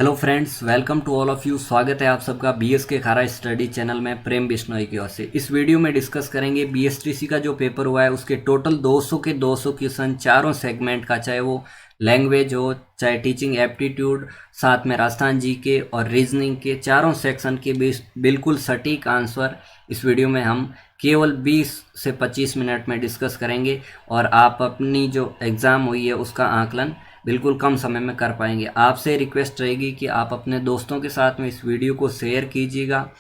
Hello friends, welcome to all of you. स्वागत है आप सबका बीएस के खारा स्टडी चैनल में प्रेम बिश्नोई की ओर से। इस वीडियो में डिस्कस करेंगे बीएसटीसी का जो पेपर हुआ है उसके टोटल 200 के 200 क्वेश्चन चारों सेगमेंट का, चाहे वो लैंग्वेज हो, चाहे टीचिंग एप्टीट्यूड, साथ में राजस्थान जीके और रीजनिंग के चारों सेक्शन के बिल्कुल सटीक आंसर इस वीडियो में हम केवल 20 से 25 मिनट में डिस्कस करेंगे और आप अपनी जो एग्ज़ाम हुई है उसका आकलन बिल्कुल कम समय में कर पाएंगे। आपसे रिक्वेस्ट रहेगी कि आप अपने दोस्तों के साथ में इस वीडियो को शेयर कीजिएगा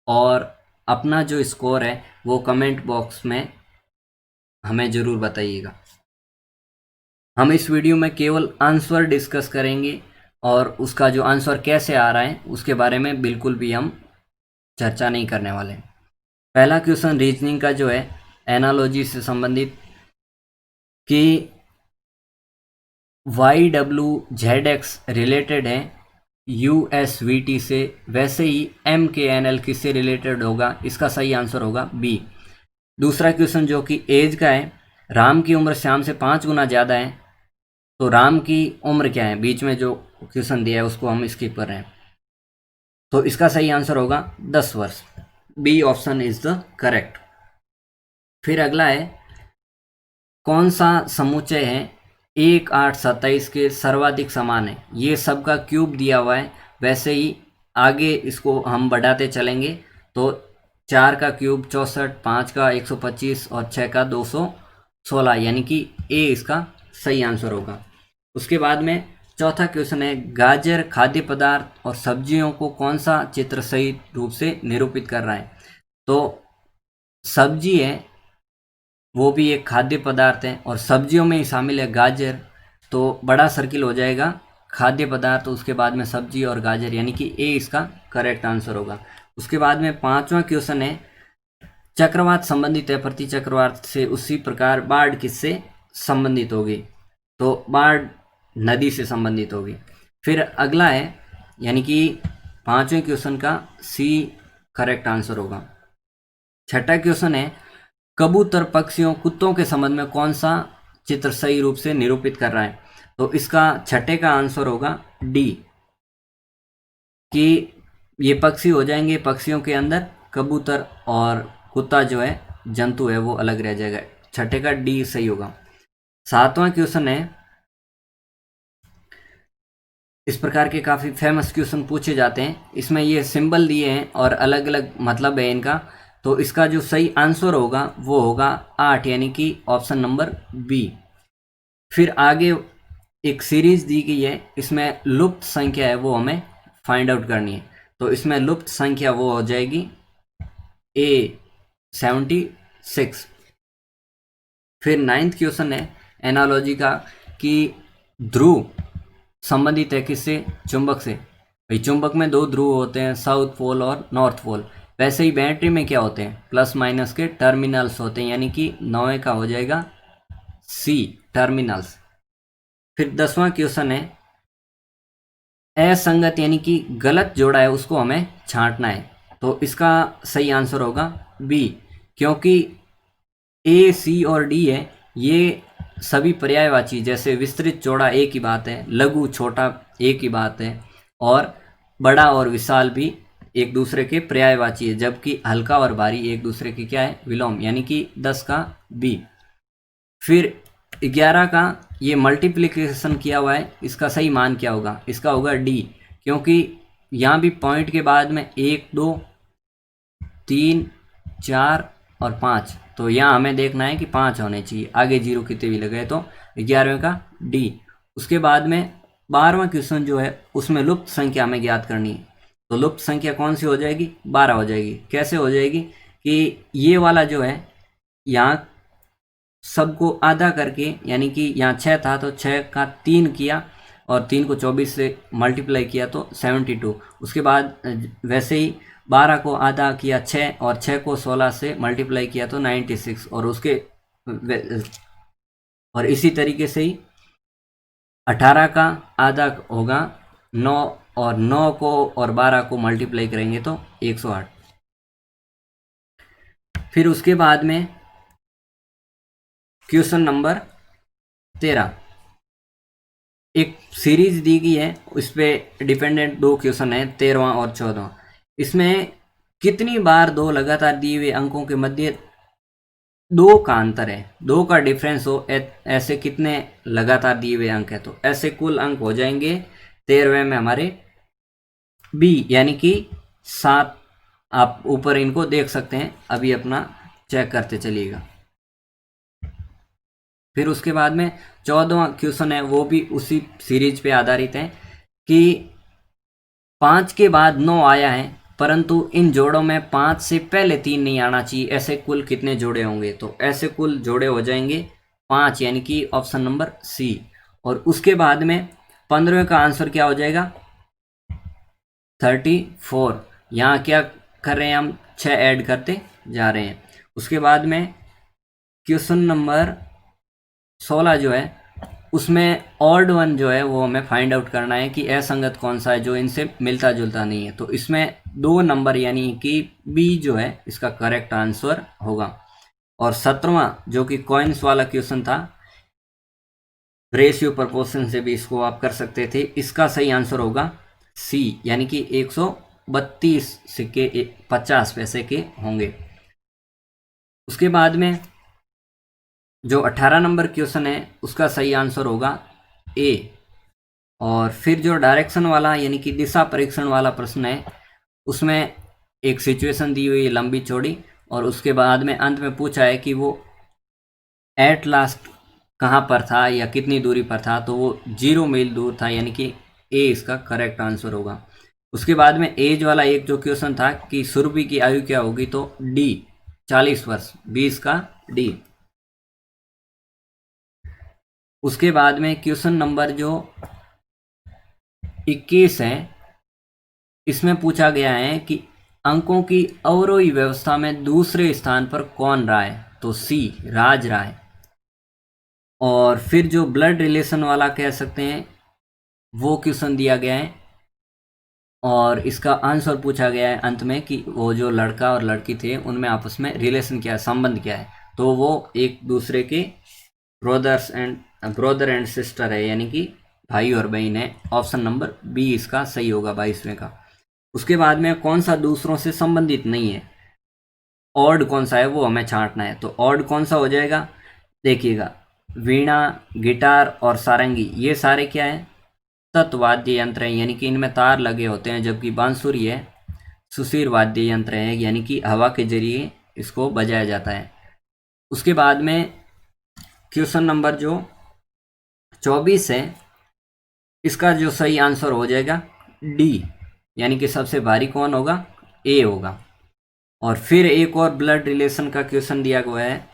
और अपना जो स्कोर है वो कमेंट बॉक्स में हमें ज़रूर बताइएगा। हम इस वीडियो में केवल आंसर डिस्कस करेंगे और उसका जो आंसर कैसे आ रहा है उसके बारे में बिल्कुल भी हम चर्चा नहीं करने वाले। पहला क्वेश्चन रीजनिंग का जो है एनालॉजी से संबंधित कि YWZX रिलेटेड है USVT से, वैसे ही MKNL किससे रिलेटेड होगा? इसका सही आंसर होगा बी। दूसरा क्वेश्चन जो कि एज का है, राम की उम्र श्याम से 5 गुना ज़्यादा है, तो राम की उम्र क्या है? बीच में जो क्वेश्चन दिया है उसको हम स्किप कर रहे हैं, तो इसका सही आंसर होगा 10 वर्ष। B option is the correct. फिर अगला है, कौन सा समुच्चय है 1, 8, 27 के सर्वाधिक समान है? ये सबका क्यूब दिया हुआ है, वैसे ही आगे इसको हम बढ़ाते चलेंगे तो 4 का क्यूब 64, 5 का 125 और 6 का 216, यानी कि ए इसका सही आंसर होगा। उसके बाद में चौथा क्वेश्चन है, गाजर खाद्य पदार्थ और सब्जियों को कौन सा चित्र सही रूप से निरूपित कर रहा है? तो सब्जी है वो भी एक खाद्य पदार्थ है और सब्जियों में ही शामिल है गाजर, तो बड़ा सर्किल हो जाएगा खाद्य पदार्थ, उसके बाद में सब्जी और गाजर, यानी कि ए इसका करेक्ट आंसर होगा। उसके बाद में पांचवा क्वेश्चन है, चक्रवात संबंधित है प्रति चक्रवात से, उसी प्रकार बाढ़ किससे संबंधित होगी? तो बाढ़ नदी से संबंधित होगी। फिर अगला है, यानी कि पांचवें क्वेश्चन का सी करेक्ट आंसर होगा। छठा क्वेश्चन है, कबूतर पक्षियों कुत्तों के संबंध में कौन सा चित्र सही रूप से निरूपित कर रहा है? तो इसका छठे का आंसर होगा डी, कि ये पक्षी हो जाएंगे, पक्षियों के अंदर कबूतर और कुत्ता जो है जंतु है वो अलग रह जाएगा। छठे का डी सही होगा। सातवां क्वेश्चन है, इस प्रकार के काफ़ी फेमस क्वेश्चन पूछे जाते हैं, इसमें ये सिंबल दिए हैं और अलग अलग मतलब है इनका, तो इसका जो सही आंसर होगा वो होगा 8, यानी कि ऑप्शन नंबर बी। फिर आगे एक सीरीज दी गई है, इसमें लुप्त संख्या है वो हमें फाइंड आउट करनी है, तो इसमें लुप्त संख्या वो हो जाएगी A76। फिर नाइन्थ क्वेश्चन है एनालॉजी का, कि ध्रुव संबंधित है किससे? चुंबक से। भाई चुंबक में दो ध्रुव होते हैं, साउथ पोल और नॉर्थ पोल, वैसे ही बैटरी में क्या होते हैं? प्लस माइनस के टर्मिनल्स होते हैं, यानी कि 9 का हो जाएगा सी, टर्मिनल्स। फिर 10वां क्वेश्चन है, असंगत यानी कि गलत जोड़ा है उसको हमें छांटना है, तो इसका सही आंसर होगा बी, क्योंकि ए, सी और डी है ये सभी पर्यायवाची, जैसे विस्तृत चौड़ा एक ही बात है, लघु छोटा एक ही बात है, और बड़ा और विशाल भी एक दूसरे के पर्यायवाची है, जबकि हल्का और भारी एक दूसरे के क्या है? विलोम, यानी कि 10 का बी। फिर 11 का ये मल्टीप्लिकेशन किया हुआ है, इसका सही मान क्या होगा? इसका होगा डी, क्योंकि यहाँ भी पॉइंट के बाद में 1, 2, 3, 4 और 5, तो यहाँ हमें देखना है कि 5 होने चाहिए, आगे जीरो कितने भी लगे, तो 11वें का डी। उसके बाद में 12वां क्वेश्चन जो है उसमें लुप्त संख्या हमें ज्ञात करनी है, तो लुप्त संख्या कौन सी हो जाएगी? 12 हो जाएगी। कैसे हो जाएगी? कि ये वाला जो है यहाँ सबको आधा करके, यानी कि यहाँ 6 था तो 6 का 3 किया और 3 को 24 से मल्टीप्लाई किया तो 72। उसके बाद वैसे ही 12 को आधा किया 6 और 6 को 16 से मल्टीप्लाई किया तो 96, और उसके और इसी तरीके से ही 18 का आधा होगा 9, और 9 को और 12 को मल्टीप्लाई करेंगे तो 108। फिर उसके बाद में क्वेश्चन नंबर 13, एक सीरीज दी गई है, उस पर डिपेंडेंट दो क्वेश्चन है, 13वां और 14वां। इसमें कितनी बार दो लगातार दिए हुए अंकों के मध्य दो का अंतर है, दो का डिफरेंस हो, ऐसे कितने लगातार दिए हुए अंक है, तो ऐसे कुल अंक हो जाएंगे 13वें में हमारे बी, यानी कि 7। आप ऊपर इनको देख सकते हैं, अभी अपना चेक करते चलिएगा। फिर उसके बाद में 14वां क्वेश्चन है, वो भी उसी सीरीज पे आधारित है कि 5 के बाद 9 आया है, परंतु इन जोड़ों में 5 से पहले 3 नहीं आना चाहिए, ऐसे कुल कितने जोड़े होंगे, तो ऐसे कुल जोड़े हो जाएंगे 5, यानी कि ऑप्शन नंबर सी। और उसके बाद में 15वें का आंसर क्या हो जाएगा, 34। यहाँ क्या कर रहे हैं, हम 6 ऐड करते जा रहे हैं। उसके बाद में क्वेश्चन नंबर 16 जो है, उसमें ऑड वन जो है वो हमें फाइंड आउट करना है कि असंगत कौन सा है जो इनसे मिलता जुलता नहीं है, तो इसमें 2 नंबर यानी कि बी जो है इसका करेक्ट आंसर होगा। और 17वां जो कि कॉइन्स वाला क्वेश्चन था, रेशियो प्रपोर्शन से भी इसको आप कर सकते थे, इसका सही आंसर होगा सी, यानी कि 132 सिक्के 50 पैसे के होंगे। उसके बाद में जो 18 नंबर क्वेश्चन है उसका सही आंसर होगा ए। और फिर जो डायरेक्शन वाला यानी कि दिशा परीक्षण वाला प्रश्न है, उसमें एक सिचुएशन दी हुई है लंबी चौड़ी, और उसके बाद में अंत में पूछा है कि वो एट लास्ट कहाँ पर था या कितनी दूरी पर था, तो वो 0 मील दूर था, यानी कि ए इसका करेक्ट आंसर होगा। उसके बाद में एज वाला एक जो क्वेश्चन था कि सुरभि की आयु क्या होगी, तो डी 40 वर्ष, 20 का डी। उसके बाद में क्वेश्चन नंबर जो 21 है, इसमें पूछा गया है कि अंकों की अवरोही व्यवस्था में दूसरे स्थान पर कौन रहा है, तो सी राज राय। और फिर जो ब्लड रिलेशन वाला कह सकते हैं वो क्वेश्चन दिया गया है, और इसका आंसर पूछा गया है अंत में कि वो जो लड़का और लड़की थे उनमें आपस में रिलेशन क्या है, संबंध क्या है, तो वो एक दूसरे के ब्रदर एंड सिस्टर है, यानी कि भाई और बहन है। ऑप्शन नंबर बी इसका सही होगा 22वें का। उसके बाद में कौन सा दूसरों से संबंधित नहीं है, ऑड कौन सा है वो हमें छांटना है, तो ऑड कौन सा हो जाएगा, देखिएगा वीणा, गिटार और सारंगी, ये सारे क्या है, तत्वाद्य यंत्र हैं, यानी कि इनमें तार लगे होते हैं, जबकि बांसुरी है सुशीर वाद्य यंत्र है, यानी कि हवा के जरिए इसको बजाया जाता है। उसके बाद में क्वेश्चन नंबर जो 24 है, इसका जो सही आंसर हो जाएगा डी, यानी कि सबसे भारी कौन होगा, ए होगा। और फिर एक और ब्लड रिलेशन का क्वेश्चन दिया गया है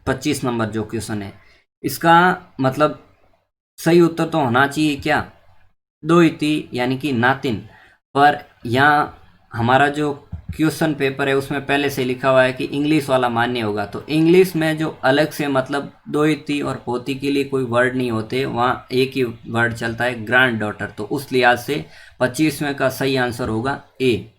25 नंबर जो क्वेश्चन है, इसका मतलब सही उत्तर तो होना चाहिए क्या, दो इति, यानी कि नातिन। पर यहाँ हमारा जो क्वेश्चन पेपर है उसमें पहले से लिखा हुआ है कि इंग्लिश वाला मान्य होगा, तो इंग्लिश में जो अलग से मतलब दो इति और पोती के लिए कोई वर्ड नहीं होते, वहाँ एक ही वर्ड चलता है ग्रैंड डॉटर, तो उस लिहाज से 25वें का सही आंसर होगा ए।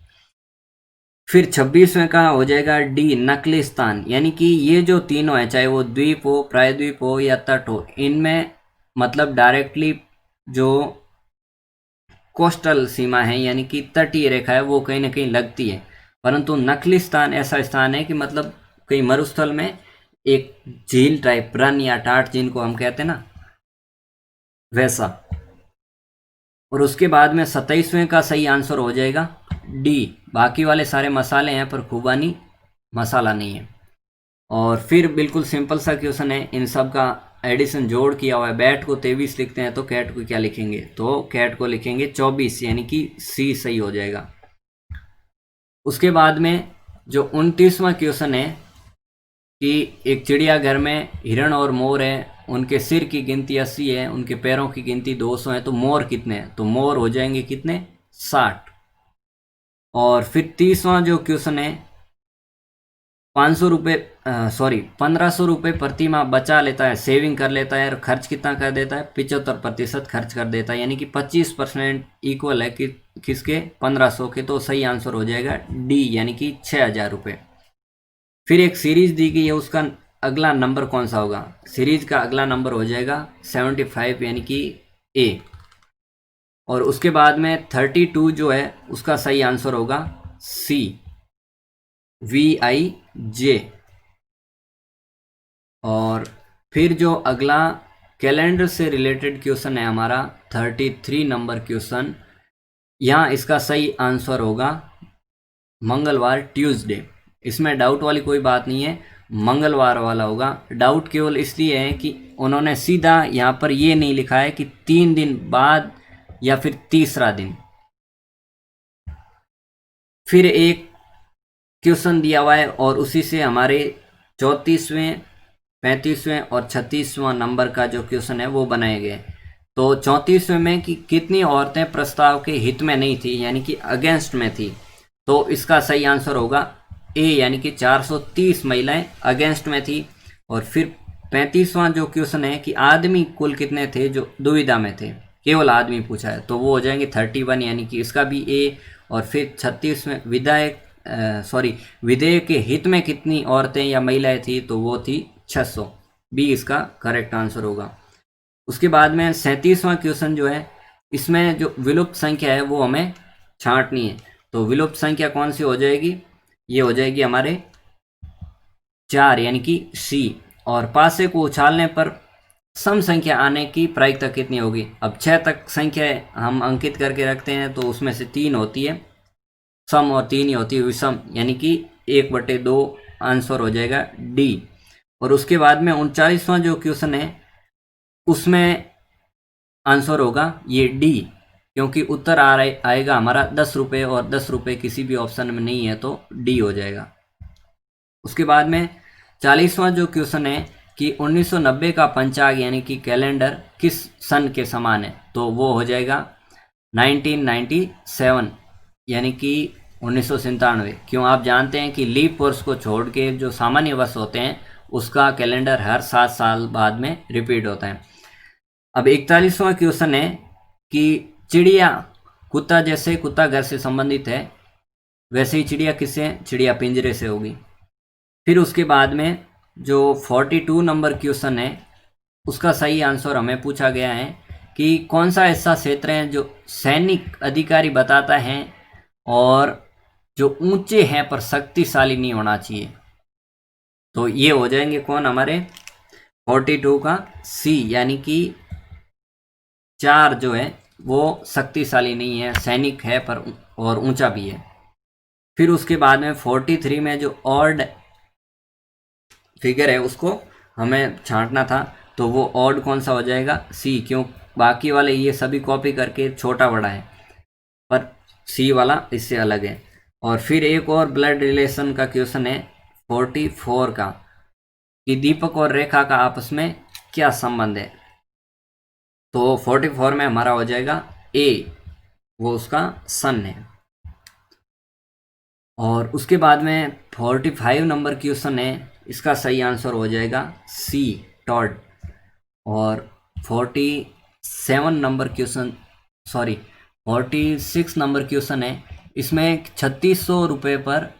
फिर 26वें का हो जाएगा डी नकलिस्तान, यानी कि ये जो तीनों है, चाहे वो द्वीप हो, प्रायद्वीप हो या तट हो, इनमें मतलब डायरेक्टली जो कोस्टल सीमा है यानी कि तटीय रेखा है वो कहीं ना कहीं लगती है, परंतु नकलिस्तान ऐसा स्थान है कि मतलब कहीं मरुस्थल में एक झील टाइप, रन या टाट जिनको हम कहते हैं ना, वैसा। और उसके बाद में 27वें का सही आंसर हो जाएगा डी, बाकी वाले सारे मसाले हैं पर खुबानी मसाला नहीं है। और फिर बिल्कुल सिंपल सा क्वेश्चन है, इन सब का एडिशन जोड़ किया हुआ है, बैट को 23 लिखते हैं तो कैट को क्या लिखेंगे, तो कैट को लिखेंगे 24, यानी कि सी सही हो जाएगा। उसके बाद में जो 29वां क्वेश्चन है कि एक चिड़ियाघर में हिरण और मोर है, उनके सिर की गिनती 80 है, उनके पैरों की गिनती 200 है, तो मोर कितने हैं, तो मोर हो जाएंगे कितने, 60। और फिर 30वां जो क्वेश्चन है, 500 रुपये 1500 रुपये प्रति माह बचा लेता है, सेविंग कर लेता है, और खर्च कितना कर देता है, 75% खर्च कर देता है, यानी कि 25% इक्वल है कि किसके, 1500 के, तो सही आंसर हो जाएगा डी, यानी कि 6000 रुपये। फिर एक सीरीज दी गई है, उसका अगला नंबर कौन सा होगा, सीरीज का अगला नंबर हो जाएगा 75, यानी कि ए। और उसके बाद में 32 जो है उसका सही आंसर होगा सी, VIJ। और फिर जो अगला कैलेंडर से रिलेटेड क्वेश्चन है हमारा 33 नंबर क्वेश्चन, यहाँ इसका सही आंसर होगा मंगलवार, ट्यूसडे। इसमें डाउट वाली कोई बात नहीं है, मंगलवार वाला होगा। डाउट केवल इसलिए है कि उन्होंने सीधा यहाँ पर ये नहीं लिखा है कि 3 दिन बाद या फिर तीसरा दिन। फिर एक क्वेश्चन दिया हुआ है और उसी से हमारे 34वें, 35वें और 36वां नंबर का जो क्वेश्चन है वो बनाए गए। तो 34वें में कि कितनी औरतें प्रस्ताव के हित में नहीं थी, यानी कि अगेंस्ट में थी, तो इसका सही आंसर होगा ए, यानी कि 430 महिलाएं अगेंस्ट में थी। और फिर 35वां जो क्वेश्चन है कि आदमी कुल कितने थे जो दुविधा में थे, केवल आदमी पूछा है, तो वो हो जाएंगे 31, यानी कि इसका भी ए। और फिर 36वें विधेयक के हित में कितनी औरतें या महिलाएं थी, तो वो थी 600, बी इसका करेक्ट आंसर होगा। उसके बाद में 37वां क्वेश्चन जो है, इसमें जो विलुप्त संख्या है वो हमें छांटनी है। तो विलुप्त संख्या कौन सी हो जाएगी, ये हो जाएगी हमारे 4, यानी कि सी। और पासे को उछालने पर सम संख्या आने की प्रायिकता कितनी होगी। अब 6 तक संख्या हम अंकित करके रखते हैं, तो उसमें से 3 होती है सम और 3 ही होती है विषम, यानी कि 1/2 आंसर हो जाएगा डी। और उसके बाद में 39वां जो क्वेश्चन है उसमें आंसर होगा ये डी, क्योंकि उत्तर आएगा हमारा 10 रुपये और 10 रुपये किसी भी ऑप्शन में नहीं है, तो डी हो जाएगा। उसके बाद में 40वां जो क्वेश्चन है कि 1990 का पंचांग यानी कि कैलेंडर किस सन के समान है, तो वो हो जाएगा 1997, यानी कि 1997। क्यों, आप जानते हैं कि लीप वर्ष को छोड़ के जो सामान्य वर्ष होते हैं उसका कैलेंडर हर 7 साल बाद में रिपीट होता है। अब 41वां क्वेश्चन है कि चिड़िया, कुत्ता जैसे कुत्ता घर से संबंधित है, वैसे ही चिड़िया किससे, चिड़िया पिंजरे से होगी। फिर उसके बाद में जो 42 नंबर क्वेश्चन है उसका सही आंसर हमें पूछा गया है कि कौन सा ऐसा क्षेत्र है जो सैनिक अधिकारी बताता है और जो ऊंचे हैं पर शक्तिशाली नहीं होना चाहिए। तो ये हो जाएंगे कौन, हमारे 42 का सी, यानी कि 4 जो है वो शक्तिशाली नहीं है, सैनिक है पर और ऊंचा भी है। फिर उसके बाद में 43 में जो ऑड फिगर है उसको हमें छांटना था, तो वो ऑड कौन सा हो जाएगा, सी। क्यों, बाकी वाले ये सभी कॉपी करके छोटा बड़ा है, पर सी वाला इससे अलग है। और फिर एक और ब्लड रिलेशन का क्वेश्चन है 44 का कि दीपक और रेखा का आपस में क्या संबंध है। तो 44 में हमारा हो जाएगा ए, वो उसका सन है। और उसके बाद में 45 नंबर क्वेश्चन है, इसका सही आंसर हो जाएगा सी, टॉड। और 47 नंबर क्वेश्चन, 46 नंबर क्वेश्चन है, इसमें 3600 रुपये पर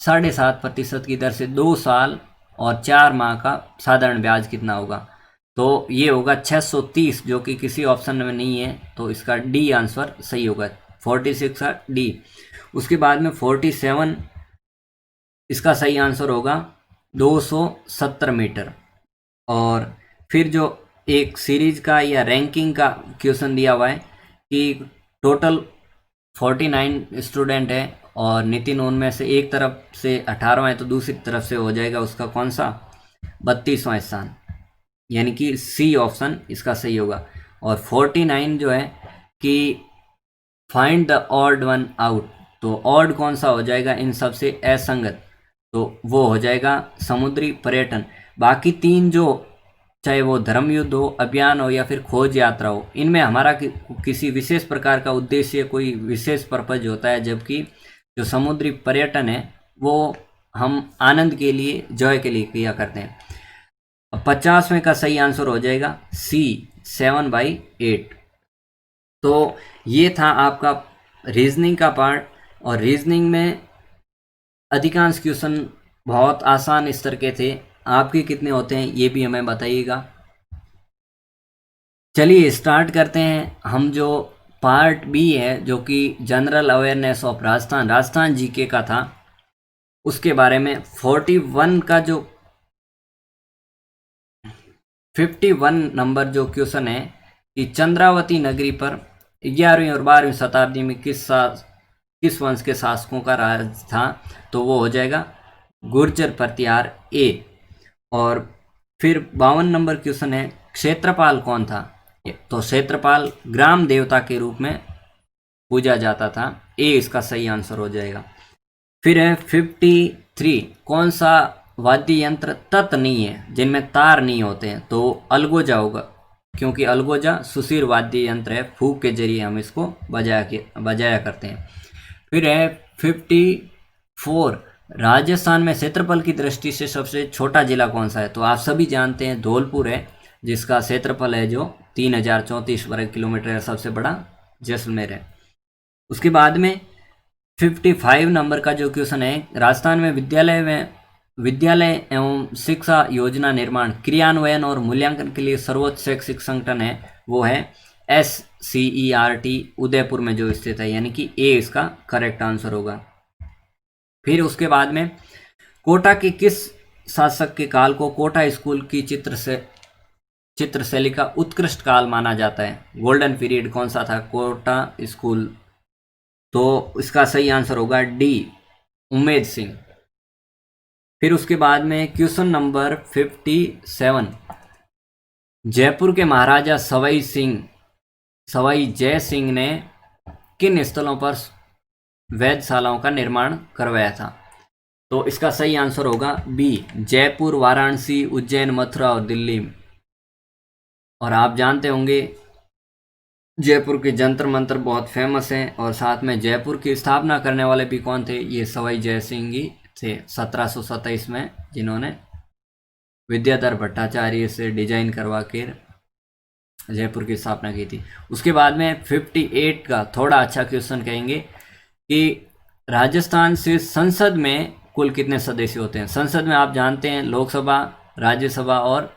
7.5% की दर से 2 साल और 4 माह का साधारण ब्याज कितना होगा। तो ये होगा 630, जो कि किसी ऑप्शन में नहीं है, तो इसका डी आंसर सही होगा, 46 का डी। उसके बाद में 47, इसका सही आंसर होगा 270 मीटर। और फिर जो एक सीरीज का या रैंकिंग का क्वेश्चन दिया हुआ है कि टोटल 49 स्टूडेंट है और नितिन उनमें से एक तरफ से 18वां है, तो दूसरी तरफ से हो जाएगा उसका कौन सा, 32वां स्थान, यानी कि सी ऑप्शन इसका सही होगा। और 49 जो है कि find the odd one out, तो ऑड कौन सा हो जाएगा इन सबसे असंगत, तो वो हो जाएगा समुद्री पर्यटन। बाकी 3 जो, चाहे वो धर्म युद्ध हो, अभियान हो या फिर खोज यात्रा हो, इनमें हमारा किसी विशेष प्रकार का उद्देश्य, कोई विशेष पर्पज होता है, जबकि जो समुद्री पर्यटन है वो हम आनंद के लिए, जॉय के लिए किया करते हैं। 50वें का सही आंसर हो जाएगा सी, 7/8। तो ये था आपका रीजनिंग का पार्ट। और रीजनिंग में अधिकांश क्वेश्चन बहुत आसान स्तर के थे, आपके कितने होते हैं ये भी हमें बताइएगा। चलिए स्टार्ट करते हैं। हम जो पार्ट बी है जो कि general awareness of Rajasthan, Rajasthan GK का था, उसके बारे में 41 का जो 51 नंबर जो क्वेश्चन है कि चंद्रावती नगरी पर 11वीं और 12वीं शताब्दी में किस वंश के शासकों का राज था, तो वो हो जाएगा गुर्जर प्रतिहार ए। और फिर 52 नंबर क्वेश्चन है क्षेत्रपाल कौन था, तो क्षेत्रपाल ग्राम देवता के रूप में पूजा जाता था, ए इसका सही आंसर हो जाएगा। फिर है 53 कौन सा वाद्य यंत्र तत् नहीं है जिनमें तार नहीं होते हैं, तो अलगोजा होगा, क्योंकि अलगोजा सुशीर वाद्य यंत्र है, फूक के जरिए हम इसको बजाया करते हैं। फिर है 54 राजस्थान में क्षेत्रफल की दृष्टि से सबसे छोटा जिला कौन सा है, तो आप सभी जानते हैं धौलपुर है, जिसका क्षेत्रफल है जो 3034 वर्ग किलोमीटर है, सबसे बड़ा जैसलमेर है। उसके बाद में 55 नंबर का जो क्वेश्चन है राजस्थान में विद्यालय एवं शिक्षा योजना निर्माण क्रियान्वयन और मूल्यांकन के लिए सर्वोच्च शैक्षिक संगठन है, वो है SCERT उदयपुर में जो स्थित है, यानी कि ए इसका करेक्ट आंसर होगा। फिर उसके बाद में कोटा के किस शासक के काल को कोटा स्कूल की चित्रशैली का उत्कृष्ट काल माना जाता है, गोल्डन पीरियड कौन सा था कोटा स्कूल, तो इसका सही आंसर होगा डी उमेद सिंह। फिर उसके बाद में क्वेश्चन नंबर 57 जयपुर के महाराजा सवाई जय सिंह ने किन स्थलों पर वेधशालाओं का निर्माण करवाया था, तो इसका सही आंसर होगा बी जयपुर, वाराणसी, उज्जैन, मथुरा और दिल्ली। और आप जानते होंगे जयपुर के जंतर मंतर बहुत फेमस हैं, और साथ में जयपुर की स्थापना करने वाले भी कौन थे, ये सवाई जय सिंह ही थे 1727 में, जिन्होंने विद्याधर भट्टाचार्य से डिजाइन करवा कर जयपुर की स्थापना की थी। उसके बाद में 58 का थोड़ा अच्छा क्वेश्चन कहेंगे कि राजस्थान से संसद में कुल कितने सदस्य होते हैं। संसद में आप जानते हैं लोकसभा, राज्यसभा और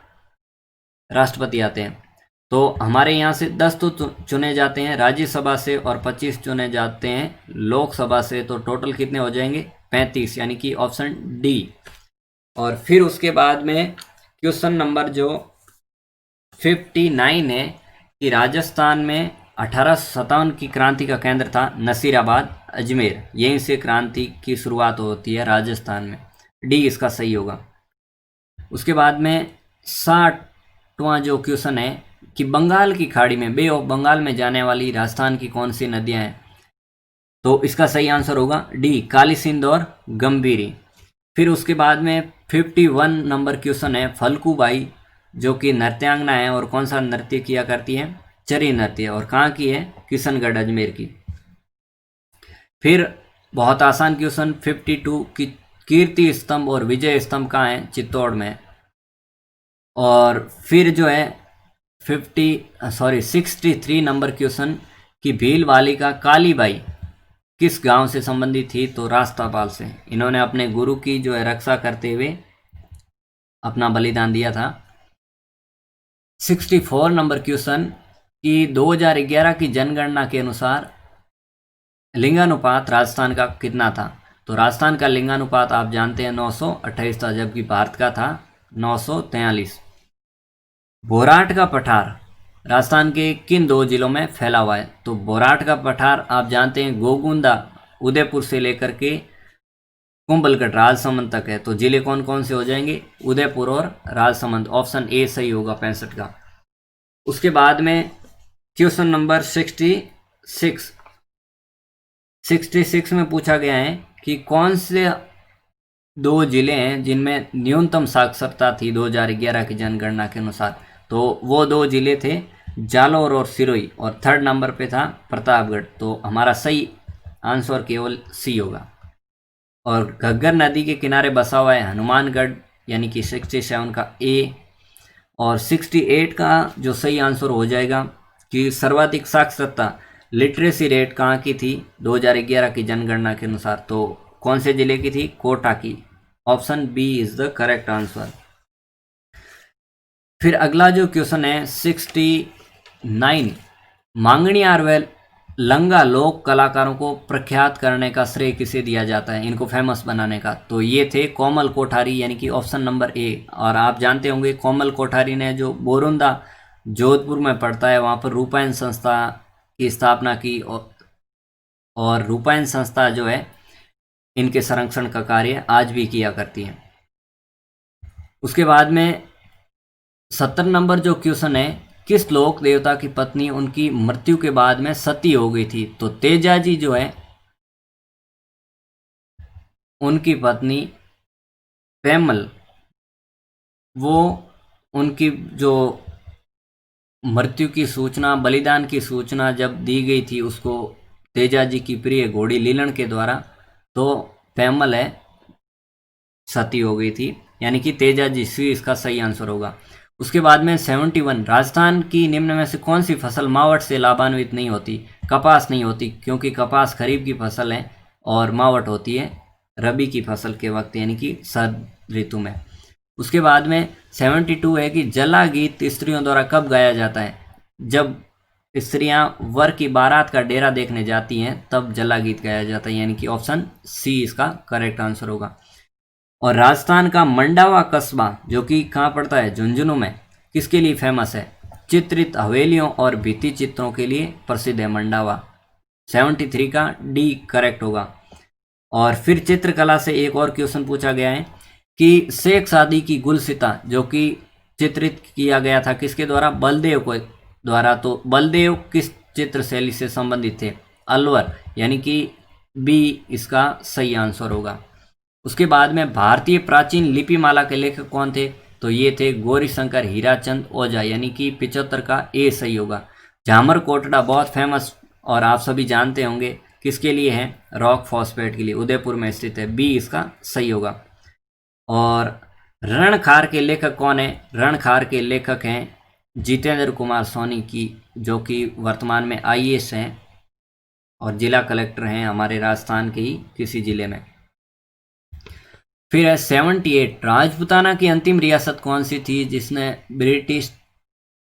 राष्ट्रपति आते हैं, तो हमारे यहाँ से 10 तो चुने जाते हैं राज्यसभा से और 25 चुने जाते हैं लोकसभा से, तो टोटल कितने हो जाएंगे 35, यानी कि ऑप्शन डी। और फिर उसके बाद में क्वेश्चन नंबर जो 59 है कि राजस्थान में 1857 की क्रांति का केंद्र था नसीराबाद, अजमेर, यहीं से क्रांति की शुरुआत होती है राजस्थान में, डी इसका सही होगा। उसके बाद में 60वां जो क्वेश्चन है कि बंगाल की खाड़ी में बे ऑफ बंगाल में जाने वाली राजस्थान की कौन सी नदियां हैं, तो इसका सही आंसर होगा डी काली सिंध और गंभीरी। फिर उसके बाद में 51 नंबर क्वेश्चन है फल्कूबाई जो कि नृत्यांगना है और कौन सा नृत्य किया करती है, चरी नृत्य, और कहाँ की है, किशनगढ़ अजमेर की। फिर बहुत आसान क्वेश्चन 52 की कीर्ति स्तंभ और विजय स्तंभ कहाँ है, चित्तौड़ में। और फिर जो है 63 नंबर क्वेश्चन कि भील बालिका कालीबाई किस गांव से संबंधित थी, तो रास्तापाल से, इन्होंने अपने गुरु की जो है रक्षा करते हुए अपना बलिदान दिया था। 64 नंबर क्वेश्चन कि 2011 की जनगणना के अनुसार लिंगानुपात राजस्थान का कितना था, तो राजस्थान का लिंगानुपात आप जानते हैं 928 था, जबकि भारत का था 943। बोराट का पठार राजस्थान के किन 2 जिलों में फैला हुआ है, तो बोराट का पठार आप जानते हैं गोगुंदा उदयपुर से लेकर के कुंभलगढ़ राजसमंद तक है, तो जिले कौन कौन से हो जाएंगे, उदयपुर और राजसमंद, ऑप्शन ए सही होगा 65 का। उसके बाद में क्वेश्चन नंबर 66 में पूछा गया है कि कौन से 2 जिले हैं जिनमें न्यूनतम साक्षरता थी 2011 की जनगणना के अनुसार, तो वो 2 जिले थे जालौर और सिरोही, और 3rd नंबर पे था प्रतापगढ़, तो हमारा सही आंसर केवल सी होगा। और घग्गर नदी के किनारे बसा हुआ है हनुमानगढ़, यानी कि 67 का ए। और 68 का जो सही आंसर हो जाएगा कि सर्वाधिक साक्षरता लिटरेसी रेट कहाँ की थी 2011 की जनगणना के अनुसार, तो कौन से जिले की थी, कोटा की, option B is the correct answer. फिर अगला जो क्वेश्चन है 9 मांगणियार व लंगा लोक कलाकारों को प्रख्यात करने का श्रेय किसे दिया जाता है, इनको फेमस बनाने का? तो ये थे कोमल कोठारी, यानी कि ऑप्शन नंबर ए। और आप जानते होंगे कोमल कोठारी ने जो बोरुंदा जोधपुर में पड़ता है वहाँ पर रूपायन संस्था की स्थापना की, और रूपायन संस्था जो है इनके संरक्षण का कार्य आज भी किया करती है। उसके बाद में 70 नंबर जो क्वेश्चन है, किस लोक देवता की पत्नी उनकी मृत्यु के बाद में सती हो गई थी? तो तेजाजी जो है उनकी पत्नी पैमल, वो उनकी जो मृत्यु की सूचना, बलिदान की सूचना जब दी गई थी उसको तेजाजी की प्रिय घोड़ी लीलन के द्वारा, तो पैमल है सती हो गई थी, यानी कि तेजाजी सी इसका सही आंसर होगा। उसके बाद में 71 राजस्थान की निम्न में से कौन सी फसल मावट से लाभान्वित नहीं होती? कपास नहीं होती, क्योंकि कपास खरीफ की फसल है और मावट होती है रबी की फसल के वक्त, यानी कि शरद ऋतु में। उसके बाद में 72 है कि जला गीत स्त्रियों द्वारा कब गाया जाता है? जब स्त्रियां वर की बारात का डेरा देखने जाती हैं तब जला गीत गाया जाता है, यानी कि ऑप्शन सी इसका करेक्ट आंसर होगा। और राजस्थान का मंडावा कस्बा जो कि कहाँ पड़ता है? झुंझुनू में, किसके लिए फेमस है? चित्रित हवेलियों और भित्ति चित्रों के लिए प्रसिद्ध है मंडावा। 73 का डी करेक्ट होगा। और फिर चित्रकला से एक और क्वेश्चन पूछा गया है कि शेख सादी की गुलसिता जो कि चित्रित किया गया था किसके द्वारा? बलदेव को द्वारा। तो बलदेव किस चित्र शैली से संबंधित थे? अलवर, यानी कि बी इसका सही आंसर होगा। उसके बाद में भारतीय प्राचीन लिपिमाला के लेखक कौन थे? तो ये थे गौरीशंकर हीराचंद ओझा, यानी कि 75 का ए सही होगा। झामर कोटड़ा बहुत फेमस और आप सभी जानते होंगे किसके लिए है? रॉक फॉस्फेट के लिए, उदयपुर में स्थित है, बी इसका सही होगा। और रणखार के लेखक कौन है? रणखार के लेखक हैं जितेंद्र कुमार सोनी की, जो कि वर्तमान में IAS हैं और जिला कलेक्टर हैं हमारे राजस्थान के ही किसी जिले में। फिर है 78 राजपूताना की अंतिम रियासत कौन सी थी जिसने ब्रिटिश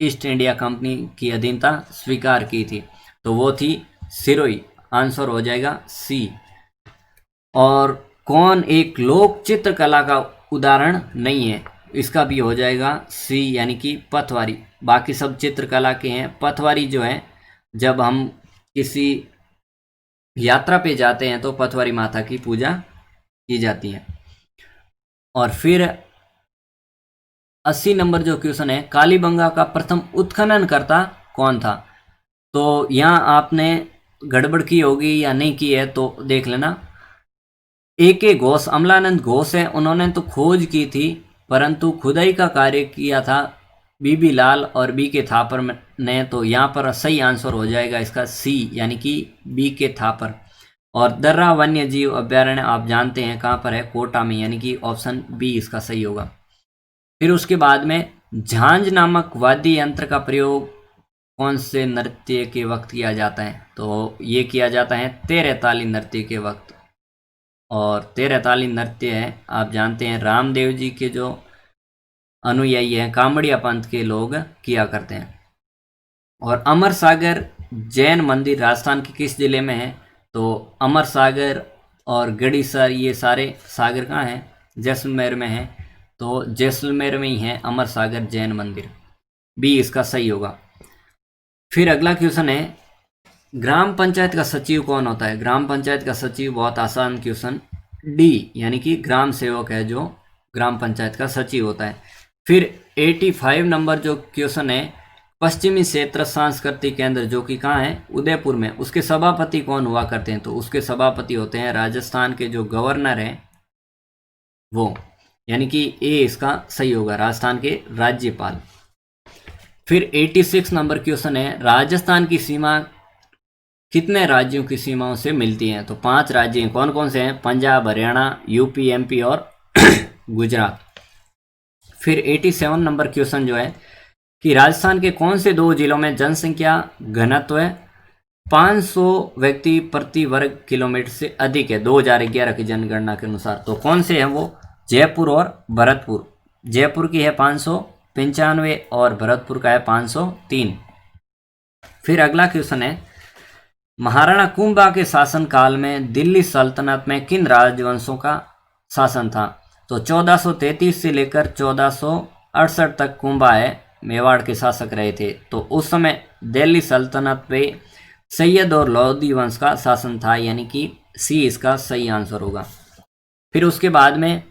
ईस्ट इंडिया कंपनी की अधीनता स्वीकार की थी? तो वो थी सिरोही, आंसर हो जाएगा सी। और कौन एक लोक चित्रकला का उदाहरण नहीं है? इसका भी हो जाएगा सी, यानी कि पथवारी। बाकी सब चित्रकला के हैं, पथवारी जो है जब हम किसी यात्रा पे जाते हैं तो पथवारी माता की पूजा की जाती है। और फिर 80 नंबर जो क्वेश्चन है, कालीबंगा का प्रथम उत्खननकर्ता कौन था? तो यहाँ आपने गड़बड़ की होगी या नहीं की है तो देख लेना। A.K. घोष, अमलानंद घोष है, उन्होंने तो खोज की थी परंतु खुदाई का कार्य किया था बीबी लाल और B.K. थापर ने। तो यहाँ पर सही आंसर हो जाएगा इसका सी, यानी कि B.K. थापर। और दर्रा वन्य जीव अभ्यारण्य आप जानते हैं कहाँ पर है? कोटा में, यानी कि ऑप्शन बी इसका सही होगा। फिर उसके बाद में झांझ नामक वाद्य यंत्र का प्रयोग कौन से नृत्य के वक्त किया जाता है? तो ये किया जाता है तेरह ताली नृत्य के वक्त। और तेरह ताली नृत्य है आप जानते हैं रामदेव जी के जो अनुयायी हैं कामड़िया पंथ के लोग किया करते हैं। और अमर सागर जैन मंदिर राजस्थान के किस जिले में है? तो अमर सागर और गड़ीसर ये सारे सागर कहाँ हैं? जैसलमेर में है, तो जैसलमेर में ही है अमर सागर जैन मंदिर, बी इसका सही होगा। फिर अगला क्वेश्चन है, ग्राम पंचायत का सचिव कौन होता है? ग्राम पंचायत का सचिव, बहुत आसान क्वेश्चन, डी, यानी कि ग्राम सेवक है जो ग्राम पंचायत का सचिव होता है। फिर 85 नंबर जो क्वेश्चन है, पश्चिमी क्षेत्र सांस्कृतिक केंद्र जो कि कहाँ है? उदयपुर में, उसके सभापति कौन हुआ करते हैं? तो उसके सभापति होते हैं राजस्थान के जो गवर्नर हैं वो, यानी कि ए इसका सही होगा, राजस्थान के राज्यपाल। फिर 86 नंबर क्वेश्चन है, राजस्थान की सीमा कितने राज्यों की सीमाओं से मिलती हैं? तो 5 राज्य हैं, कौन कौन से हैं? पंजाब, हरियाणा, यूपी, एमपी और गुजरात। फिर 87 नंबर क्वेश्चन जो है कि राजस्थान के कौन से 2 जिलों में जनसंख्या घनत्व 500 व्यक्ति प्रति वर्ग किलोमीटर से अधिक है 2011 की जनगणना के अनुसार? तो कौन से हैं वो? जयपुर और भरतपुर। जयपुर की है 595 और भरतपुर का है 503। फिर अगला क्वेश्चन है, महाराणा कुंभा के शासनकाल में दिल्ली सल्तनत में किन राजवंशों का शासन था? तो 1433 से लेकर 1468 तक कुंभा मेवाड़ के शासक रहे थे। तो उस समय दिल्ली सल्तनत पे सैयद और लोधी वंश का शासन था, यानी कि सी इसका सही आंसर होगा। फिर उसके बाद में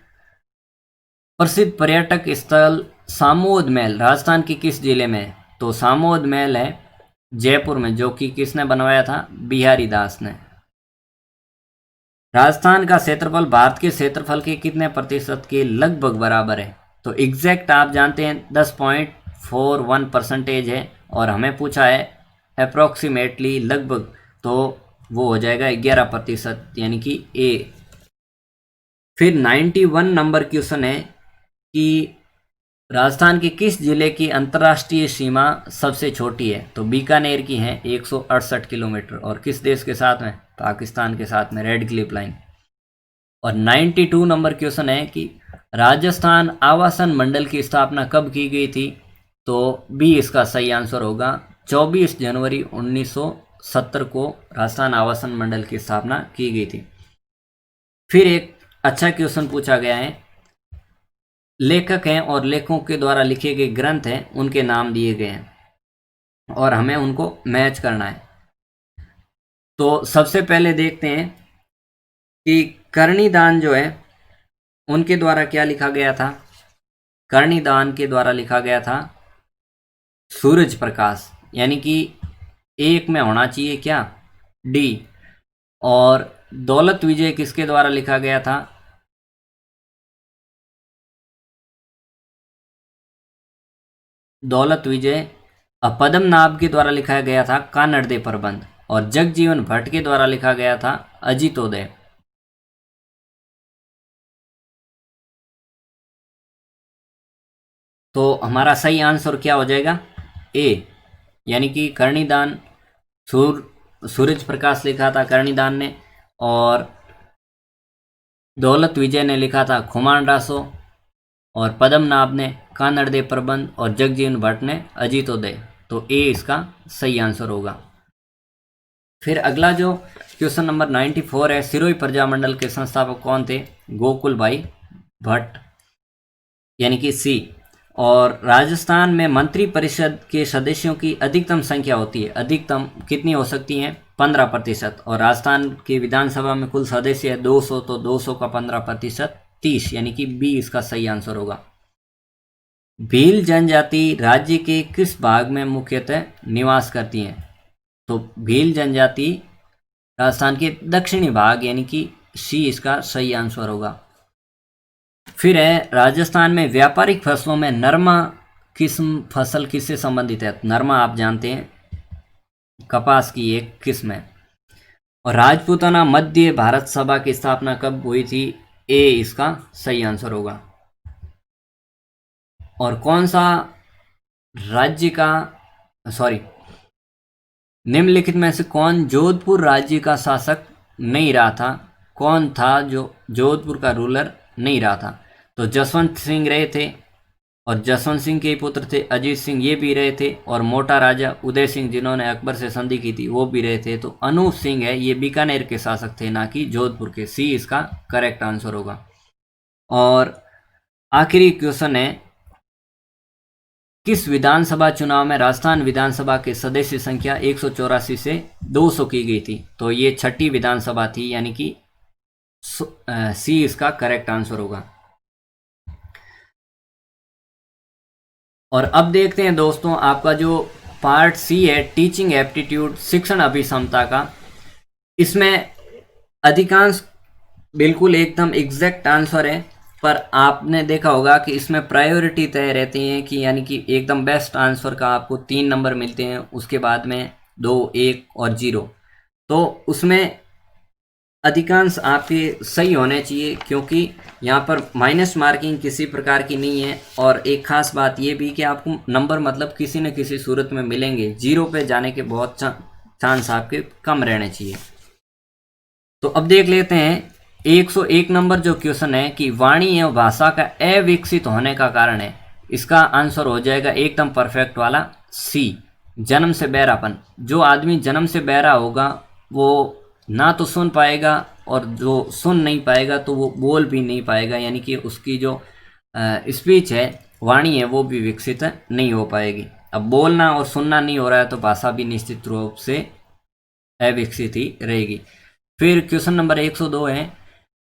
प्रसिद्ध पर्यटक स्थल सामोद महल राजस्थान के किस जिले में? तो सामोद महल है जयपुर में, जो कि किसने बनवाया था? बिहारी दास ने। राजस्थान का क्षेत्रफल भारत के क्षेत्रफल के कितने प्रतिशत के लगभग बराबर है? तो एग्जैक्ट आप जानते हैं 10.41% है, और हमें पूछा है अप्रोक्सीमेटली लगभग, तो वो हो जाएगा 11%, यानी कि ए। फिर 91 नंबर क्वेश्चन है कि राजस्थान के किस जिले की अंतर्राष्ट्रीय सीमा सबसे छोटी है? तो बीकानेर की है 168 किलोमीटर, और किस देश के साथ में? पाकिस्तान के साथ में, रेड क्लिफ लाइन। और 92 नंबर क्वेश्चन है कि राजस्थान आवासन मंडल की स्थापना कब की गई थी? तो बी इसका सही आंसर होगा, 24 जनवरी 1970 को राजस्थान आवासन मंडल की स्थापना की गई थी। फिर एक अच्छा क्वेश्चन पूछा गया है, लेखक हैं और लेखकों के द्वारा लिखे गए ग्रंथ हैं, उनके नाम दिए गए हैं और हमें उनको मैच करना है। तो सबसे पहले देखते हैं कि कर्णिदान जो है उनके द्वारा क्या लिखा गया था? कर्णिदान के द्वारा लिखा गया था सूरज प्रकाश, यानी कि एक में होना चाहिए क्या? डी। और दौलत विजय किसके द्वारा लिखा गया था? दौलत विजय पद्मनाभ के द्वारा लिखा गया था कानड़दे प्रबंध, और जगजीवन भट्ट के द्वारा लिखा गया था अजितोदय। तो हमारा सही आंसर क्या हो जाएगा? ए, यानी कि कर्णिदान सूरज प्रकाश लिखा था कर्णिदान ने, और दौलत विजय ने लिखा था खुमान रासो, और पद्मनाभ ने कानड़दे प्रबंध, और जगजीवन भट्ट ने अजितोदय। तो ए इसका सही आंसर होगा। फिर अगला जो क्वेश्चन नंबर 94 है, सिरोही प्रजामंडल के संस्थापक कौन थे? गोकुल भाई भट्ट, यानी कि सी। और राजस्थान में मंत्री परिषद के सदस्यों की अधिकतम संख्या होती है, अधिकतम कितनी हो सकती है? 15%। और राजस्थान की विधानसभा में कुल सदस्य है 200, तो 200 का 15% 30, यानी कि बी इसका सही आंसर होगा। भील जनजाति राज्य के किस भाग में मुख्यतः निवास करती हैं? तो भील जनजाति राजस्थान के दक्षिणी भाग, यानी कि सी इसका सही आंसर होगा। फिर है, राजस्थान में व्यापारिक फसलों में नरमा किस्म फसल किससे संबंधित है? नरमा आप जानते हैं कपास की एक किस्म है। और राजपूताना मध्य भारत सभा की स्थापना कब हुई थी? ए इसका सही आंसर होगा। और कौन सा राज्य का निम्नलिखित में से कौन जोधपुर राज्य का शासक नहीं रहा था? कौन था जो जोधपुर का रूलर नहीं रहा था? तो जसवंत सिंह रहे थे, और जसवंत सिंह के पुत्र थे अजीत सिंह, ये भी रहे थे, और मोटा राजा उदय सिंह जिन्होंने अकबर से संधि की थी वो भी रहे थे। तो अनूप सिंह है, ये बीकानेर के शासक थे, ना कि जोधपुर के। सी इसका करेक्ट आंसर होगा। और आखिरी क्वेश्चन है, किस विधानसभा चुनाव में राजस्थान विधानसभा के सदस्य संख्या 184 से 200 की गई थी? तो ये छठी विधानसभा थी, यानी कि सी इसका करेक्ट आंसर होगा। और अब देखते हैं दोस्तों आपका जो पार्ट सी है, टीचिंग एप्टीट्यूड, शिक्षण अभिक्षमता का। इसमें अधिकांश बिल्कुल एकदम एग्जैक्ट आंसर है, पर आपने देखा होगा कि इसमें प्रायोरिटी तय रहती है कि यानी कि एकदम बेस्ट आंसर का आपको 3 नंबर मिलते हैं, उसके बाद में 2, 1 और 0। तो उसमें अधिकांश आपके सही होने चाहिए, क्योंकि यहाँ पर माइनस मार्किंग किसी प्रकार की नहीं है। और एक खास बात ये भी कि आपको नंबर मतलब किसी न किसी सूरत में मिलेंगे, 0 पे जाने के बहुत चांस आपके कम रहने चाहिए। तो अब देख लेते हैं 101 नंबर जो क्वेश्चन है कि वाणी एवं भाषा का अविकसित होने का कारण है। इसका आंसर हो जाएगा एकदम परफेक्ट वाला सी, जन्म से बहरापन, जो आदमी जन्म से बहरा होगा वो ना तो सुन पाएगा, और जो सुन नहीं पाएगा तो वो बोल भी नहीं पाएगा, यानी कि उसकी जो स्पीच है, वाणी है, वो भी विकसित नहीं हो पाएगी। अब बोलना और सुनना नहीं हो रहा है तो भाषा भी निश्चित रूप से अविकसित ही रहेगी। फिर क्वेश्चन नंबर 102 है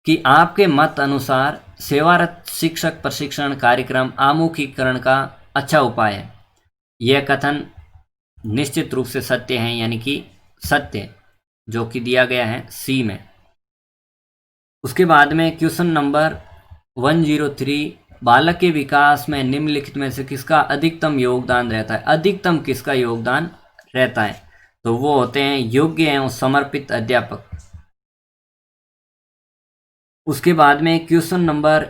कि आपके मत अनुसार सेवारत शिक्षक प्रशिक्षण कार्यक्रम आमुखीकरण का अच्छा उपाय है। यह कथन निश्चित रूप से सत्य है, यानी कि सत्य, जो कि दिया गया है सी में। उसके बाद में क्वेश्चन नंबर 103, बालक के विकास में निम्नलिखित में से किसका अधिकतम योगदान रहता है? अधिकतम किसका योगदान रहता है? तो वो होते हैं योग्य एवं समर्पित अध्यापक। उसके बाद में क्वेश्चन नंबर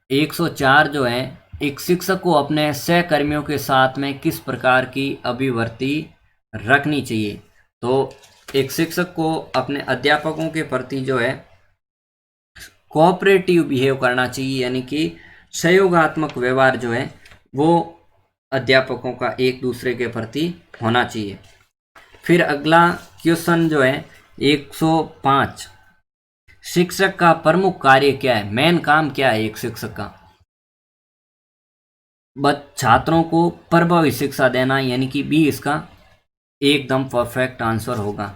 104 जो है, एक शिक्षक को अपने सहकर्मियों के साथ में किस प्रकार की अभिवर्ती रखनी चाहिए? तो एक शिक्षक को अपने अध्यापकों के प्रति जो है कोऑपरेटिव बिहेव करना चाहिए, यानी कि सहयोगात्मक व्यवहार जो है वो अध्यापकों का एक दूसरे के प्रति होना चाहिए। फिर अगला क्वेश्चन जो है 105, शिक्षक का प्रमुख कार्य क्या है? मेन काम क्या है एक शिक्षक का? छात्रों को प्रभावी शिक्षा देना, यानी कि बी इसका एकदम परफेक्ट आंसर होगा।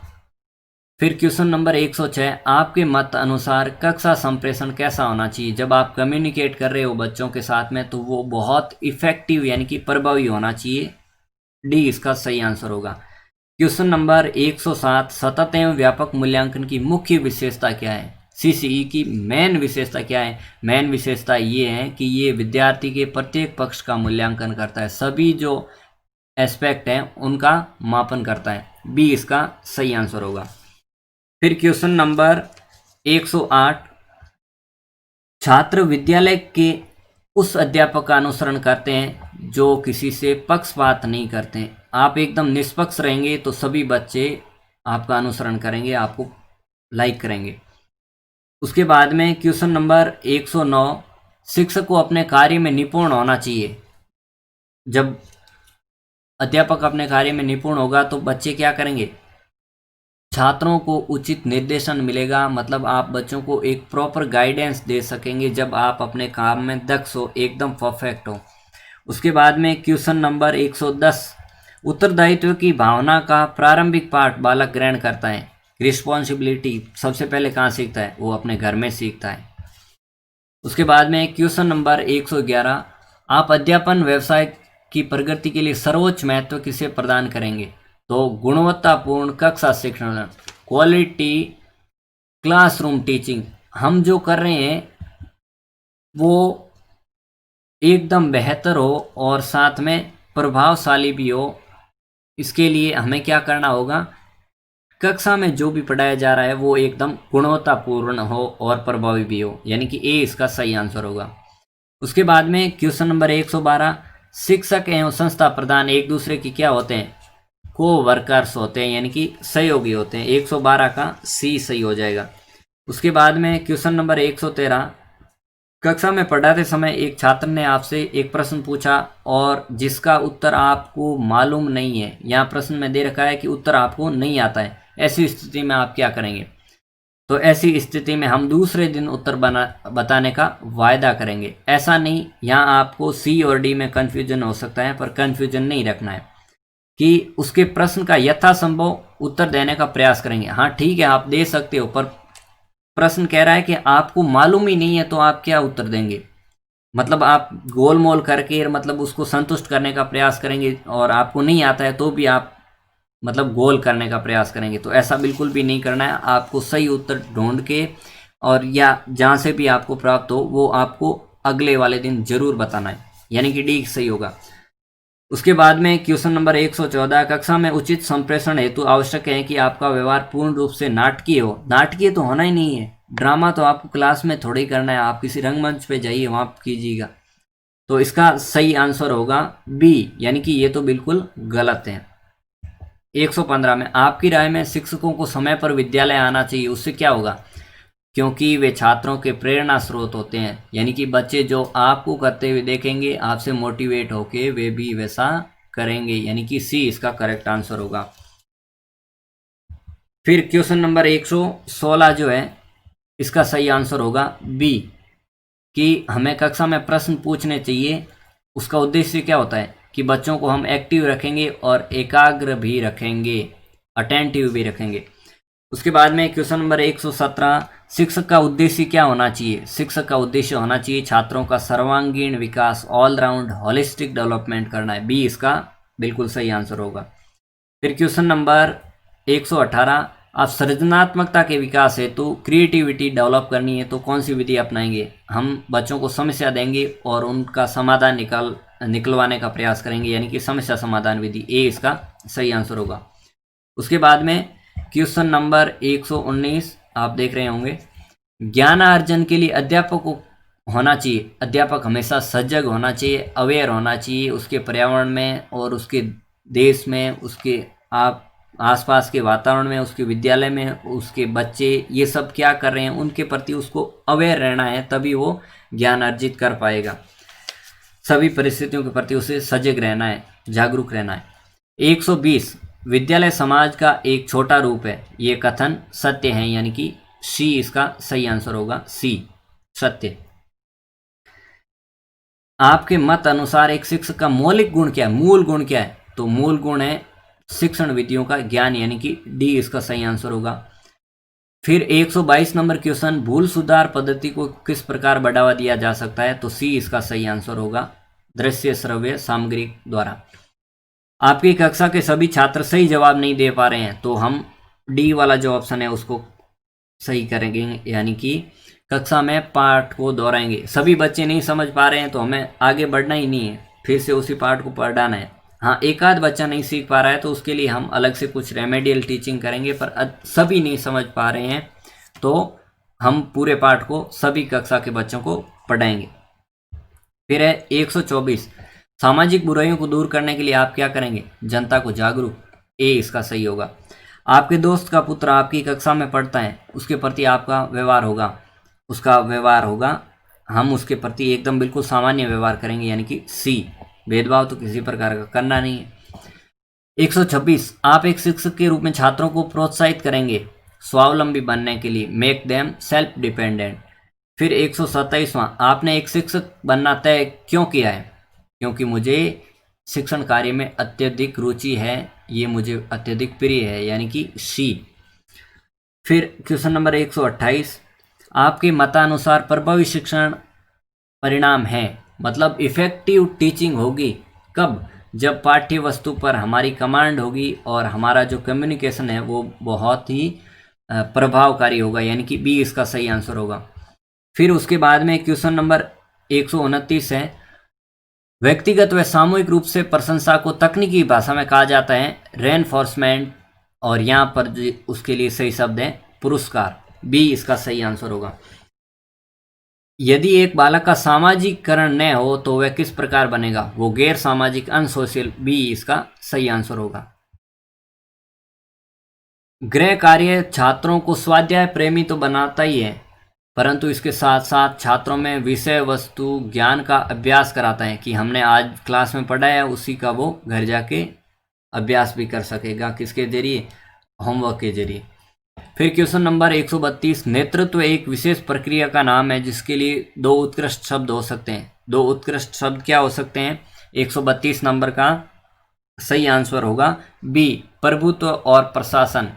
फिर क्वेश्चन नंबर 106, आपके मत अनुसार कक्षा संप्रेषण कैसा होना चाहिए? जब आप कम्युनिकेट कर रहे हो बच्चों के साथ में तो वो बहुत इफेक्टिव यानी कि प्रभावी होना चाहिए। डी इसका सही आंसर होगा। क्वेश्चन नंबर 107, सतत एवं व्यापक मूल्यांकन की मुख्य विशेषता क्या है? सीसीई की मेन विशेषता क्या है? मेन विशेषता ये है कि ये विद्यार्थी के प्रत्येक पक्ष का मूल्यांकन करता है, सभी जो एस्पेक्ट हैं उनका मापन करता है। बी इसका सही आंसर होगा। फिर क्वेश्चन नंबर 108, छात्र विद्यालय के उस अध्यापक का अनुसरण करते हैं जो किसी से पक्षपात नहीं करते हैं। आप एकदम निष्पक्ष रहेंगे तो सभी बच्चे आपका अनुसरण करेंगे, आपको लाइक करेंगे। उसके बाद में क्वेश्चन नंबर 109, शिक्षक को अपने कार्य में निपुण होना चाहिए। जब अध्यापक अपने कार्य में निपुण होगा तो बच्चे क्या करेंगे? छात्रों को उचित निर्देशन मिलेगा, मतलब आप बच्चों को एक प्रॉपर गाइडेंस दे सकेंगे जब आप अपने काम में दक्ष हो, एकदम परफेक्ट हो। उसके बाद में क्वेश्चन नंबर 110, उत्तरदायित्व की भावना का प्रारंभिक पाठ बालक ग्रहण करता है। रिस्पॉन्सिबिलिटी सबसे पहले कहाँ सीखता है? वो अपने घर में सीखता है। उसके बाद में क्वेश्चन नंबर 111, आप अध्यापन व्यवसाय की प्रगति के लिए सर्वोच्च महत्व किसे प्रदान करेंगे? तो गुणवत्तापूर्ण कक्षा शिक्षण, क्वालिटी क्लासरूम टीचिंग। हम जो कर रहे हैं वो एकदम बेहतर हो और साथ में प्रभावशाली भी हो। इसके लिए हमें क्या करना होगा? कक्षा में जो भी पढ़ाया जा रहा है वो एकदम गुणवत्तापूर्ण हो और प्रभावी भी हो, यानी कि ए इसका सही आंसर होगा। उसके बाद में क्वेश्चन नंबर 112, शिक्षक एवं संस्था प्रधान एक दूसरे की क्या होते हैं? को वर्कर्स होते हैं, यानी कि सहयोगी होते हैं। 112 का सी सही हो जाएगा। उसके बाद में क्वेश्चन नंबर 113, कक्षा में पढ़ाते समय एक छात्र ने आपसे एक प्रश्न पूछा और जिसका उत्तर आपको मालूम नहीं है, यहाँ प्रश्न में दे रखा है कि उत्तर आपको नहीं आता है, ऐसी स्थिति में आप क्या करेंगे? तो ऐसी स्थिति में हम दूसरे दिन उत्तर बताने का वायदा करेंगे। ऐसा नहीं, यहाँ आपको सी और डी में कन्फ्यूजन हो सकता है, पर कन्फ्यूजन नहीं रखना है कि उसके प्रश्न का यथासंभव उत्तर देने का प्रयास करेंगे। हाँ ठीक है, आप दे सकते हो, पर प्रश्न कह रहा है कि आपको मालूम ही नहीं है तो आप क्या उत्तर देंगे? मतलब आप गोल मोल करके मतलब उसको संतुष्ट करने का प्रयास करेंगे, और आपको नहीं आता है तो भी आप मतलब गोल करने का प्रयास करेंगे। तो ऐसा बिल्कुल भी नहीं करना है। आपको सही उत्तर ढूंढ के और या जहाँ से भी आपको प्राप्त हो वो आपको अगले वाले दिन जरूर बताना है, यानी कि डी सही होगा। उसके बाद में क्वेश्चन नंबर 114, कक्षा में उचित संप्रेषण हेतु आवश्यक है कि आपका व्यवहार पूर्ण रूप से नाटकीय हो। नाटकीय तो होना ही नहीं है, ड्रामा तो आपको क्लास में थोड़ी करना है, आप किसी रंगमंच पे जाइए वहाँ कीजिएगा। तो इसका सही आंसर होगा बी, यानी कि ये तो बिल्कुल गलत है। 115 में, आपकी राय में शिक्षकों को समय पर विद्यालय आना चाहिए, उससे क्या होगा? क्योंकि वे छात्रों के प्रेरणा स्रोत होते हैं, यानी कि बच्चे जो आपको करते हुए देखेंगे आपसे मोटिवेट होके वे भी वैसा करेंगे, यानी कि सी इसका करेक्ट आंसर होगा। फिर क्वेश्चन नंबर 116 जो है इसका सही आंसर होगा बी, कि हमें कक्षा में प्रश्न पूछने चाहिए। उसका उद्देश्य क्या होता है कि बच्चों को हम एक्टिव रखेंगे और एकाग्र भी रखेंगे, अटेंटिव भी रखेंगे। उसके बाद में क्वेश्चन नंबर 117, शिक्षक का उद्देश्य क्या होना चाहिए? शिक्षक का उद्देश्य होना चाहिए छात्रों का सर्वांगीण विकास, ऑलराउंड होलिस्टिक डेवलपमेंट करना है। बी इसका बिल्कुल सही आंसर होगा। फिर क्वेश्चन नंबर 118, आप सृजनात्मकता के विकास हेतु क्रिएटिविटी डेवलप करनी है तो कौन सी विधि अपनाएंगे? हम बच्चों को समस्या देंगे और उनका समाधान निकलवाने का प्रयास करेंगे, यानी कि समस्या समाधान विधि। ए इसका सही आंसर होगा। उसके बाद में क्वेश्चन नंबर 119 आप देख रहे होंगे, ज्ञानार्जन के लिए अध्यापक को होना चाहिए, अध्यापक हमेशा सजग होना चाहिए, अवेयर होना चाहिए उसके पर्यावरण में और उसके देश में, उसके आसपास के वातावरण में, उसके विद्यालय में, उसके बच्चे ये सब क्या कर रहे हैं उनके प्रति उसको अवेयर रहना है, तभी वो ज्ञान अर्जित कर पाएगा। सभी परिस्थितियों के प्रति उसे सजग रहना है, जागरूक रहना है। 120, विद्यालय समाज का एक छोटा रूप है, ये कथन सत्य है, यानी कि सी इसका सही आंसर होगा। सी सत्य। आपके मत अनुसार एक शिक्षक का मौलिक गुण क्या है, मूल गुण क्या है? तो मूल गुण है शिक्षण विधियों का ज्ञान, यानी कि डी इसका सही आंसर होगा। फिर 122 नंबर क्वेश्चन, भूल सुधार पद्धति को किस प्रकार बढ़ावा दिया जा सकता है? तो सी इसका सही आंसर होगा, दृश्य श्रव्य सामग्री द्वारा। आपकी कक्षा के सभी छात्र सही जवाब नहीं दे पा रहे हैं तो हम डी वाला जो ऑप्शन है उसको सही करेंगे, यानी कि कक्षा में पाठ को दोहराएंगे। सभी बच्चे नहीं समझ पा रहे हैं तो हमें आगे बढ़ना ही नहीं है, फिर से उसी पाठ को पढ़ाना है। हाँ, एक आध बच्चा नहीं सीख पा रहा है तो उसके लिए हम अलग से कुछ रेमेडियल टीचिंग करेंगे, पर सभी नहीं समझ पा रहे हैं तो हम पूरे पाठ को सभी कक्षा के बच्चों को पढ़ाएंगे। फिर है 124, सामाजिक बुराइयों को दूर करने के लिए आप क्या करेंगे? जनता को जागरूक। ए इसका सही होगा। आपके दोस्त का पुत्र आपकी कक्षा में पढ़ता है, उसके प्रति आपका व्यवहार होगा, उसका व्यवहार होगा, हम उसके प्रति एकदम बिल्कुल सामान्य व्यवहार करेंगे, यानी कि सी, भेदभाव तो किसी प्रकार का करना नहीं है। 126, आप एक शिक्षक के रूप में छात्रों को प्रोत्साहित करेंगे स्वावलंबी बनने के लिए, मेक देम सेल्फ डिपेंडेंट। फिर 127वां, आपने एक शिक्षक बनना तय क्यों किया है? क्योंकि मुझे शिक्षण कार्य में अत्यधिक रुचि है, ये मुझे अत्यधिक प्रिय है, यानी कि सी। फिर क्वेश्चन नंबर 128, आपके मतानुसार प्रभावी शिक्षण परिणाम है, मतलब इफेक्टिव टीचिंग होगी कब? जब पाठ्य वस्तु पर हमारी कमांड होगी और हमारा जो कम्युनिकेशन है वो बहुत ही प्रभावकारी होगा, यानी कि बी इसका सही आंसर होगा। फिर उसके बाद में क्वेश्चन नंबर 129 है, व्यक्तिगत व सामूहिक रूप से प्रशंसा को तकनीकी भाषा में कहा जाता है रेनफोर्समेंट, और यहाँ पर उसके लिए सही शब्द है पुरस्कार। बी इसका सही आंसर होगा। यदि एक बालक का सामाजिकरण न हो तो वह किस प्रकार बनेगा? वो गैर सामाजिक, अनसोशल। बी इसका सही आंसर होगा। गृह कार्य छात्रों को स्वाध्याय प्रेमी तो बनाता ही है, परंतु इसके साथ साथ छात्रों में विषय वस्तु ज्ञान का अभ्यास कराता है कि हमने आज क्लास में पढ़ा है उसी का वो घर जाके अभ्यास भी कर सकेगा, किसके जरिए? होमवर्क के जरिए। फिर क्वेश्चन नंबर 132, नेतृत्व एक विशेष प्रक्रिया का नाम है जिसके लिए दो उत्कृष्ट शब्द हो सकते हैं। दो उत्कृष्ट शब्द क्या हो सकते हैं? 132 नंबर का सही आंसर होगा बी, प्रभुत्व और प्रशासन।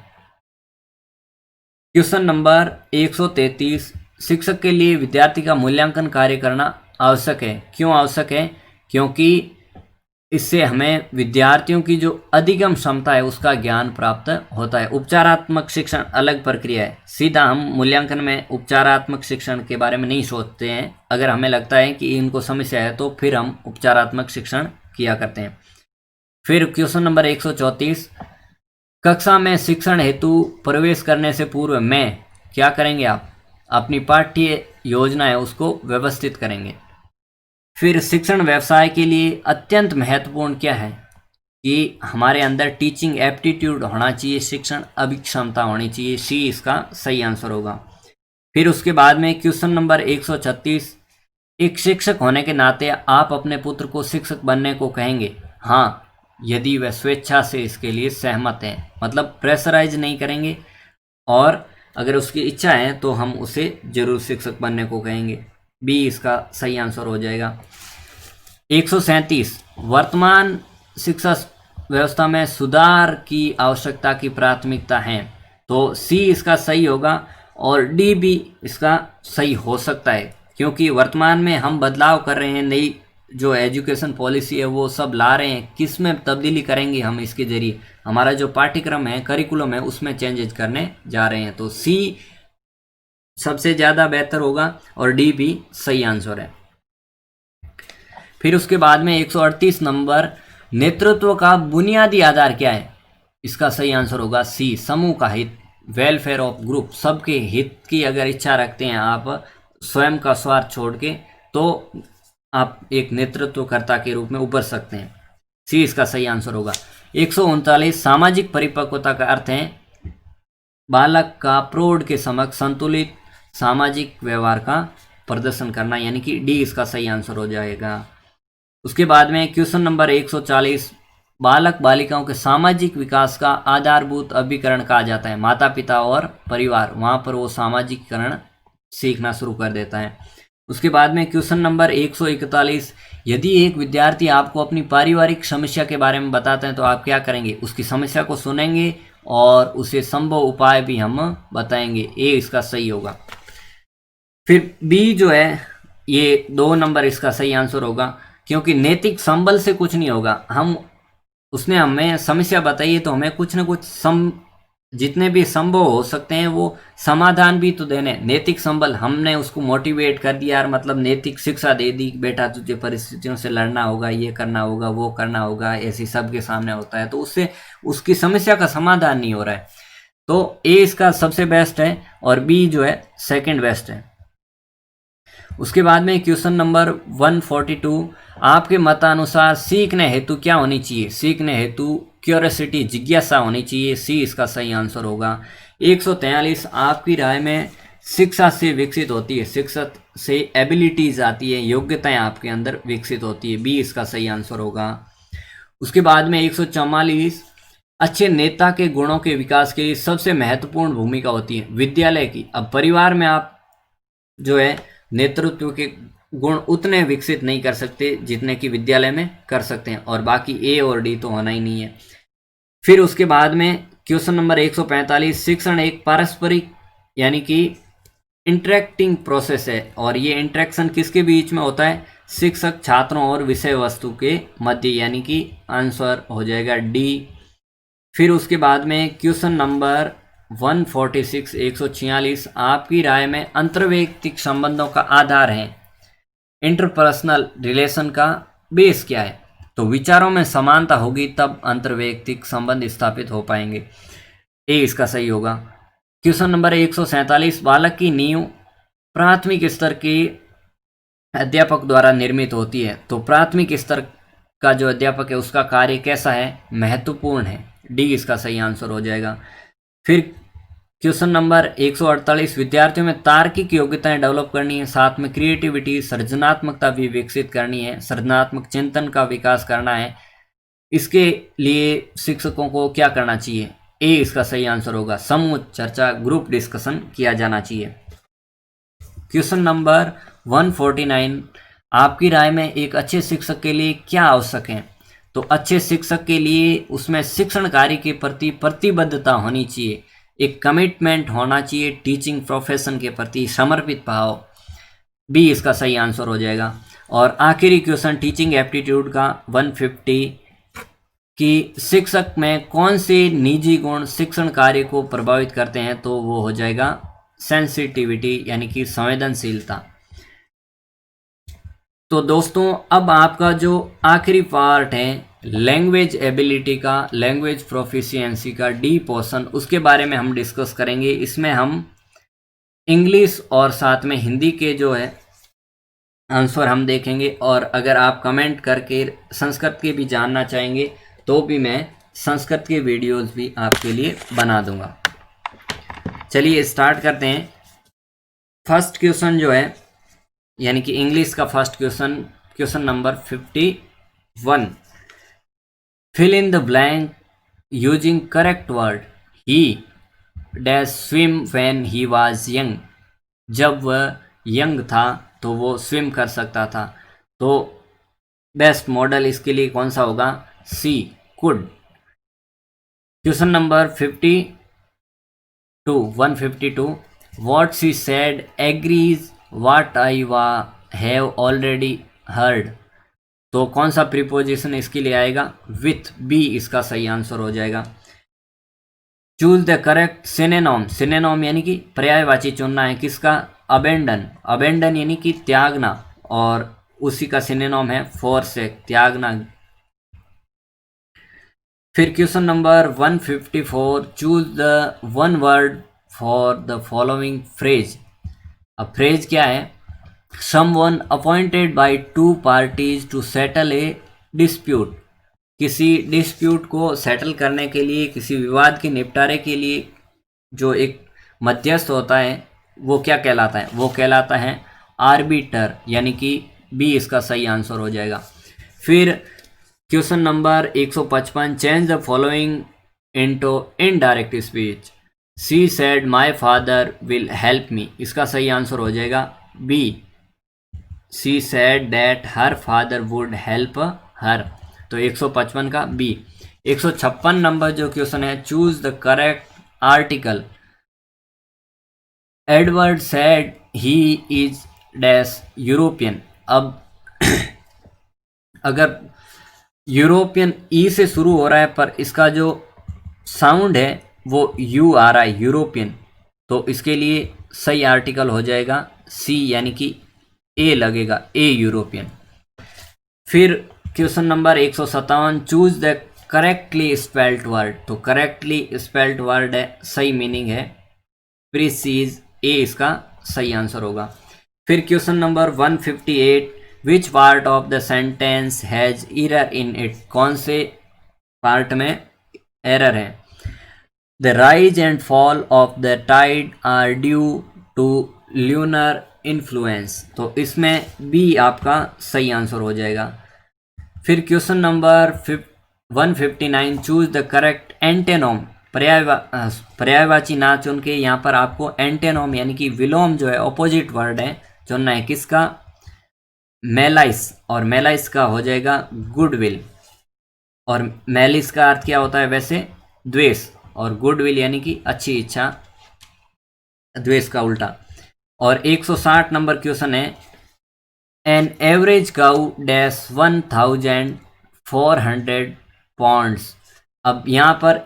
क्वेश्चन नंबर 133, शिक्षक के लिए विद्यार्थी का मूल्यांकन कार्य करना आवश्यक है। क्यों आवश्यक है? क्योंकि इससे हमें विद्यार्थियों की जो अधिगम क्षमता है उसका ज्ञान प्राप्त होता है। उपचारात्मक शिक्षण अलग प्रक्रिया है, सीधा हम मूल्यांकन में उपचारात्मक शिक्षण के बारे में नहीं सोचते हैं। अगर हमें लगता है कि इनको समस्या है तो फिर हम उपचारात्मक शिक्षण किया करते हैं। फिर क्वेश्चन नंबर 134, कक्षा में शिक्षण हेतु प्रवेश करने से पूर्व में क्या करेंगे? आप अपनी पाठ्य योजना है उसको व्यवस्थित करेंगे। फिर शिक्षण व्यवसाय के लिए अत्यंत महत्वपूर्ण क्या है? कि हमारे अंदर टीचिंग एप्टीट्यूड होना चाहिए, शिक्षण अभिक्षमता होनी चाहिए। सी इसका सही आंसर होगा। फिर उसके बाद में क्वेश्चन नंबर 136, एक शिक्षक होने के नाते आप अपने पुत्र को शिक्षक बनने को कहेंगे? हाँ, यदि वह स्वेच्छा से इसके लिए सहमत है, मतलब प्रेशराइज नहीं करेंगे, और अगर उसकी इच्छा है तो हम उसे जरूर शिक्षक बनने को कहेंगे। बी इसका सही आंसर हो जाएगा। 137 वर्तमान शिक्षा व्यवस्था में सुधार की आवश्यकता की प्राथमिकता है, तो सी इसका सही होगा और डी भी इसका सही हो सकता है, क्योंकि वर्तमान में हम बदलाव कर रहे हैं, नई जो एजुकेशन पॉलिसी है वो सब ला रहे हैं। किस में तब्दीली करेंगे हम इसके जरिए, हमारा जो पाठ्यक्रम है, करिकुलम है, उसमें चेंजेस करने जा रहे हैं, तो सी सबसे ज़्यादा बेहतर होगा और डी भी सही आंसर है। फिर उसके बाद में 138 नंबर, नेतृत्व का बुनियादी आधार क्या है? इसका सही आंसर होगा सी, समूह का हित, वेलफेयर ऑफ ग्रुप, सबके हित की अगर इच्छा रखते हैं आप स्वयं का स्वार्थ छोड़ के, तो आप एक नेतृत्वकर्ता के रूप में उभर सकते हैं। सी इसका सही आंसर होगा। 139 सामाजिक परिपक्वता का अर्थ है बालक का प्रौढ़ के समक्ष संतुलित सामाजिक व्यवहार का प्रदर्शन करना, यानी कि डी इसका सही आंसर हो जाएगा। उसके बाद में क्वेश्चन नंबर 140, बालक बालिकाओं के सामाजिक विकास का आधारभूत अभिकरण कहा जाता है, माता पिता और परिवार, वहाँ पर वो सामाजिकरण सीखना शुरू कर देता है। उसके बाद में क्वेश्चन नंबर 141, यदि एक विद्यार्थी आपको अपनी पारिवारिक समस्या के बारे में बताते हैं तो आप क्या करेंगे? उसकी समस्या को सुनेंगे और उसे संभव उपाय भी हम बताएंगे। ए इसका सही होगा। फिर बी जो है, ये 2 नंबर इसका सही आंसर होगा, क्योंकि नैतिक संबल से कुछ नहीं होगा। उसने हमें समस्या बताई है तो हमें कुछ ना कुछ जितने भी संभव हो सकते हैं वो समाधान भी तो देने। नैतिक संबल, हमने उसको मोटिवेट कर दिया यार, मतलब नैतिक शिक्षा दे दी, बेटा तुझे परिस्थितियों से लड़ना होगा, ये करना होगा, वो करना होगा, ऐसी सबके सामने होता है, तो उससे उसकी समस्या का समाधान नहीं हो रहा है। तो ए इसका सबसे बेस्ट है और बी जो है सेकंड बेस्ट है। उसके बाद में क्वेश्चन नंबर 142, आपके मतानुसार सीखने हेतु क्या होनी चाहिए? सीखने हेतु क्यूरियोसिटी, जिज्ञासा होनी चाहिए। सी इसका सही आंसर होगा। 143, आपकी राय में शिक्षा से विकसित होती है, शिक्षा से एबिलिटीज आती है, योग्यताएं आपके अंदर विकसित होती है। बी इसका सही आंसर होगा। उसके बाद में 144, अच्छे नेता के गुणों के विकास के लिए सबसे महत्वपूर्ण भूमिका होती है विद्यालय की। अब परिवार में आप जो है नेतृत्व के गुण उतने विकसित नहीं कर सकते जितने कि विद्यालय में कर सकते हैं, और बाकी ए और डी तो होना ही नहीं है। फिर उसके बाद में क्वेश्चन नंबर 145, शिक्षण एक पारस्परिक यानी कि इंटरेक्टिंग प्रोसेस है, और ये इंटरेक्शन किसके बीच में होता है? शिक्षक, छात्रों और विषय वस्तु के मध्य, यानी कि आंसर हो जाएगा डी। फिर उसके बाद में क्वेश्चन नंबर 146, 146, आपकी राय में अंतर्वैयक्तिक संबंधों का आधार है, इंटरपर्सनल रिलेशन का बेस क्या है? तो विचारों में समानता होगी तब अंतर्वैयक्तिक संबंध स्थापित हो पाएंगे। ए इसका सही होगा। क्वेश्चन नंबर 147, बालक की नींव प्राथमिक स्तर के अध्यापक द्वारा निर्मित होती है, तो प्राथमिक स्तर का जो अध्यापक है उसका कार्य कैसा है? महत्वपूर्ण है। डी इसका सही आंसर हो जाएगा। फिर क्वेश्चन नंबर 148, विद्यार्थियों में तार्किक योग्यताएं डेवलप करनी है, साथ में क्रिएटिविटी, सृजनात्मकता भी विकसित करनी है, सृजनात्मक चिंतन का विकास करना है, इसके लिए शिक्षकों को क्या करना चाहिए? ए इसका सही आंसर होगा। समूह चर्चा, ग्रुप डिस्कशन किया जाना चाहिए। क्वेश्चन नंबर 149, आपकी राय में एक अच्छे शिक्षक के लिए क्या आवश्यक है? तो अच्छे शिक्षक के लिए उसमें शिक्षण कार्य के प्रति प्रतिबद्धता होनी चाहिए, एक कमिटमेंट होना चाहिए, टीचिंग प्रोफेशन के प्रति समर्पित भाव। बी इसका सही आंसर हो जाएगा। और आखिरी क्वेश्चन टीचिंग एप्टीट्यूड का 150 कि शिक्षक में कौन से निजी गुण शिक्षण कार्य को प्रभावित करते हैं, तो वो हो जाएगा सेंसिटिविटी यानी कि संवेदनशीलता। तो दोस्तों अब आपका जो आखिरी पार्ट है लैंग्वेज एबिलिटी का, लैंग्वेज प्रोफिशिएंसी का डी पोर्शन, उसके बारे में हम डिस्कस करेंगे। इसमें हम इंग्लिश और साथ में हिंदी के जो है आंसर हम देखेंगे, और अगर आप कमेंट करके संस्कृत के भी जानना चाहेंगे तो भी मैं संस्कृत के वीडियोस भी आपके लिए बना दूंगा। चलिए स्टार्ट करते हैं। फर्स्ट क्वेश्चन जो है यानी कि इंग्लिश का first question, question number 51, fill in the blank using correct word. He dash swim when he was young. जब वह यंग था तो वो स्विम कर सकता था। तो बेस्ट मॉडल इसके लिए कौन सा होगा? C, could. Question number 152, what she said agrees what I have already heard। तो कौन सा प्रीपोजिशन इसके लिए आएगा? विथ, बी इसका सही आंसर हो जाएगा। Choose the correct synonym. Synonym यानी कि पर्यायवाची चुनना है किसका? अबेंडन। अबेंडन यानी कि त्यागना, और उसी का सिनोनिम है forsake, त्यागना। फिर question number 154, choose the one word for the following phrase. अब फ्रेज क्या है? Someone appointed by two parties to settle a dispute. किसी डिस्प्यूट को सेटल करने के लिए, किसी विवाद के निपटारे के लिए जो एक मध्यस्थ होता है वो क्या कहलाता है? वो कहलाता है आर्बिटर, यानी कि बी इसका सही आंसर हो जाएगा। फिर question number 155, change the following into indirect speech. She said my father will help me. इसका सही आंसर हो जाएगा B, she said that her father would help her. तो 155 का बी। 156 नंबर जो क्वेश्चन है, choose the correct article. Edward said he is dash European. अब अगर यूरोपियन ई से शुरू हो रहा है पर इसका जो साउंड है वो यू आ रहा है, यूरोपियन, तो इसके लिए सही आर्टिकल हो जाएगा सी, यानी कि ए लगेगा, ए यूरोपियन। फिर question number 157, choose the correctly spelled word. तो करेक्टली स्पेल्ड वर्ड है, सही मीनिंग है प्रीसीज, ए इसका सही आंसर होगा। फिर question number 158, which part of the sentence has error in it. कौन से पार्ट में एरर है? The rise and fall of the tide are due to lunar influence. तो इसमें बी आपका सही आंसर हो जाएगा। फिर question number 159, choose the correct antonym. पर्यायवाची ना चुन के यहाँ पर आपको एंटेनोम यानी कि विलोम जो है, ऑपोजिट वर्ड है, चुनना है किसका? मेलाइस, और मेलाइस का हो जाएगा गुडविल। और मेलिस का अर्थ क्या होता है वैसे? द्वेष, और गुडविल यानी कि अच्छी इच्छा, द्वेष का उल्टा। और 160 नंबर क्वेश्चन है, an average cow dash 1400 pounds. अब यहाँ पर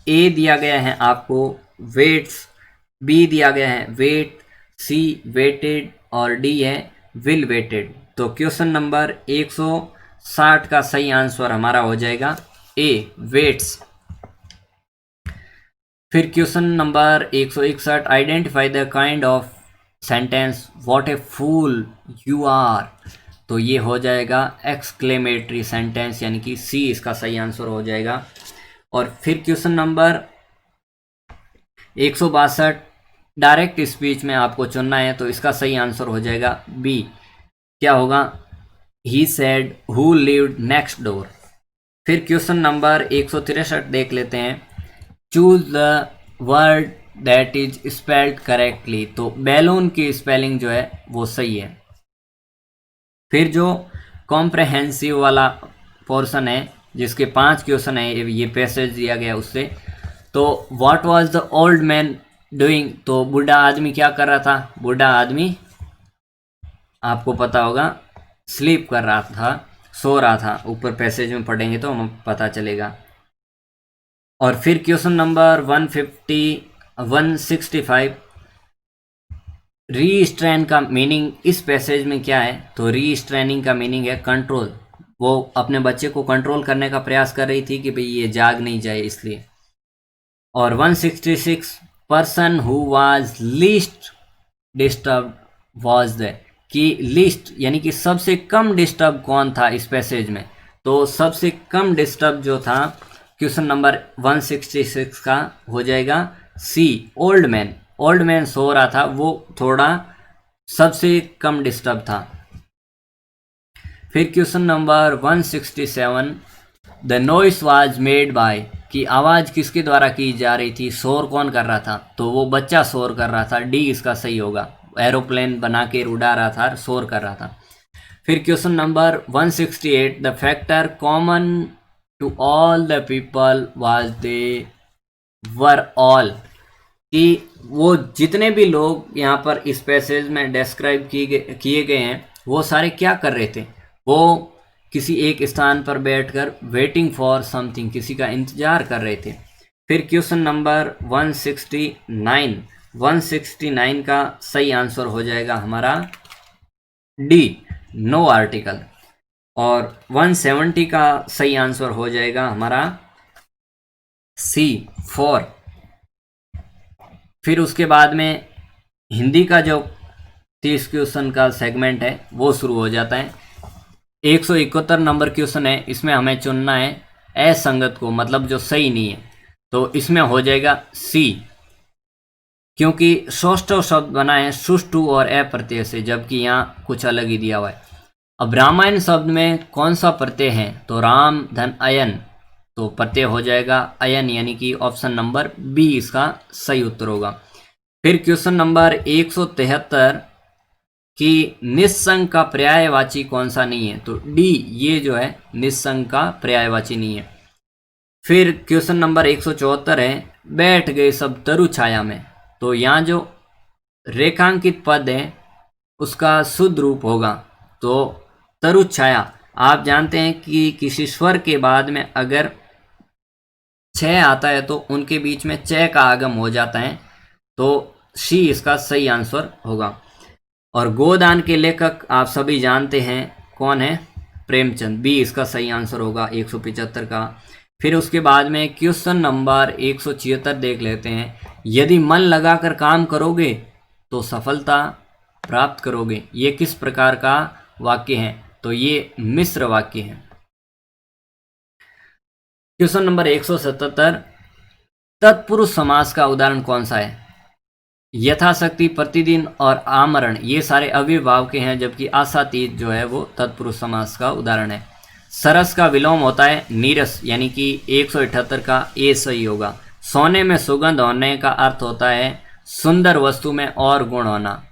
ए दिया गया है आपको वेट्स, बी दिया गया है वेट, सी वेटेड, और डी है विल वेटेड। तो क्वेश्चन नंबर 160 का सही आंसर हमारा हो जाएगा ए, वेट्स। फिर क्वेश्चन नंबर 161, identify the kind of sentence what a fool you are. तो ये हो जाएगा एक्सक्लेमेटरी सेंटेंस, यानी कि सी इसका सही आंसर हो जाएगा। और फिर क्वेश्चन नंबर 162, डायरेक्ट स्पीच में आपको चुनना है, तो इसका सही आंसर हो जाएगा बी, क्या होगा? He said who lived next door. फिर क्वेश्चन नंबर 163 देख लेते हैं, choose the word that is spelled correctly. तो बैलून की स्पेलिंग जो है वो सही है। फिर जो कॉम्प्रहेंसिव वाला पोर्शन है जिसके 5 क्वेश्चन है, ये पैसेज दिया गया उससे, तो what was the old man doing. तो बूढ़ा आदमी क्या कर रहा था? बूढ़ा आदमी आपको पता होगा स्लीप कर रहा था, सो रहा था। ऊपर पैसेज में पढ़ेंगे तो हमें पता चलेगा। और फिर क्वेश्चन नंबर 165, रीस्ट्रेन का मीनिंग इस पैसेज में क्या है? तो रीस्ट्रेनिंग का मीनिंग है कंट्रोल। वो अपने बच्चे को कंट्रोल करने का प्रयास कर रही थी कि भाई ये जाग नहीं जाए, इसलिए। और 166, person who was least disturb was the, कि लिस्ट यानी कि सबसे कम डिस्टर्ब कौन था इस पैसेज में? तो सबसे कम डिस्टर्ब जो था क्वेश्चन नंबर 166 का हो जाएगा C, old man. Old man सो रहा था, वो थोड़ा सबसे कम डिस्टर्ब था। फिर question number 167, the noise was made by, कि आवाज़ किसके द्वारा की जा रही थी, शोर कौन कर रहा था, तो वो बच्चा शोर कर रहा था, डी इसका सही होगा। एरोप्लेन बना के उड़ा रहा था, शोर कर रहा था। फिर question number 168, the factor common to all the people was they were all, कि वो जितने भी लोग यहाँ पर इस पैसेज में डिस्क्राइब किए गए हैं वो सारे क्या कर रहे थे, वो किसी एक स्थान पर बैठकर वेटिंग फॉर समथिंग, किसी का इंतजार कर रहे थे। फिर क्वेश्चन नंबर 169 का सही आंसर हो जाएगा हमारा डी, नो आर्टिकल। और 170 का सही आंसर हो जाएगा हमारा सी, 4। फिर उसके बाद में हिंदी का जो 30 क्वेश्चन का सेगमेंट है वो शुरू हो जाता है। 171 नंबर क्वेश्चन है, इसमें हमें चुनना है असंगत को, मतलब जो सही नहीं है, तो इसमें हो जाएगा सी, क्योंकि सौष्ठव शब्द बना है सुष्ठु और अ प्रत्यय से, जबकि यहाँ कुछ अलग ही दिया हुआ है। अब रामायण शब्द में कौन सा प्रत्यय है, तो राम धन अयन, तो प्रत्यय हो जाएगा अयन, यानी कि ऑप्शन नंबर बी इसका सही उत्तर होगा। फिर क्वेश्चन नंबर 173 कि निस्संग का पर्यायवाची कौन सा नहीं है, तो डी, ये जो है निस्संग का पर्यायवाची नहीं है। फिर क्वेश्चन नंबर 174 है, बैठ गए सब तरु छाया में, तो यहाँ जो रेखांकित पद है उसका शुद्ध रूप होगा तो तरु छाया। आप जानते हैं कि किसी स्वर के बाद में अगर छ आता है तो उनके बीच में च का आगम हो जाता है, तो सी इसका सही आंसर होगा। और गोदान के लेखक आप सभी जानते हैं कौन है, प्रेमचंद, बी इसका सही आंसर होगा 175 का। फिर उसके बाद में क्वेश्चन नंबर 176 देख लेते हैं, यदि मन लगाकर काम करोगे तो सफलता प्राप्त करोगे, ये किस प्रकार का वाक्य है, तो ये मिश्र वाक्य है। क्वेश्चन नंबर 177, तत्पुरुष समास का उदाहरण कौन सा है, यथाशक्ति, प्रतिदिन और आमरण, ये सारे अव्ययभाव के हैं, जबकि आशातीत जो है वो तत्पुरुष समास का उदाहरण है। सरस का विलोम होता है नीरस, यानी कि 178 का ए सही होगा। सोने में सुगंध होने का अर्थ होता है सुंदर वस्तु में और गुण होना।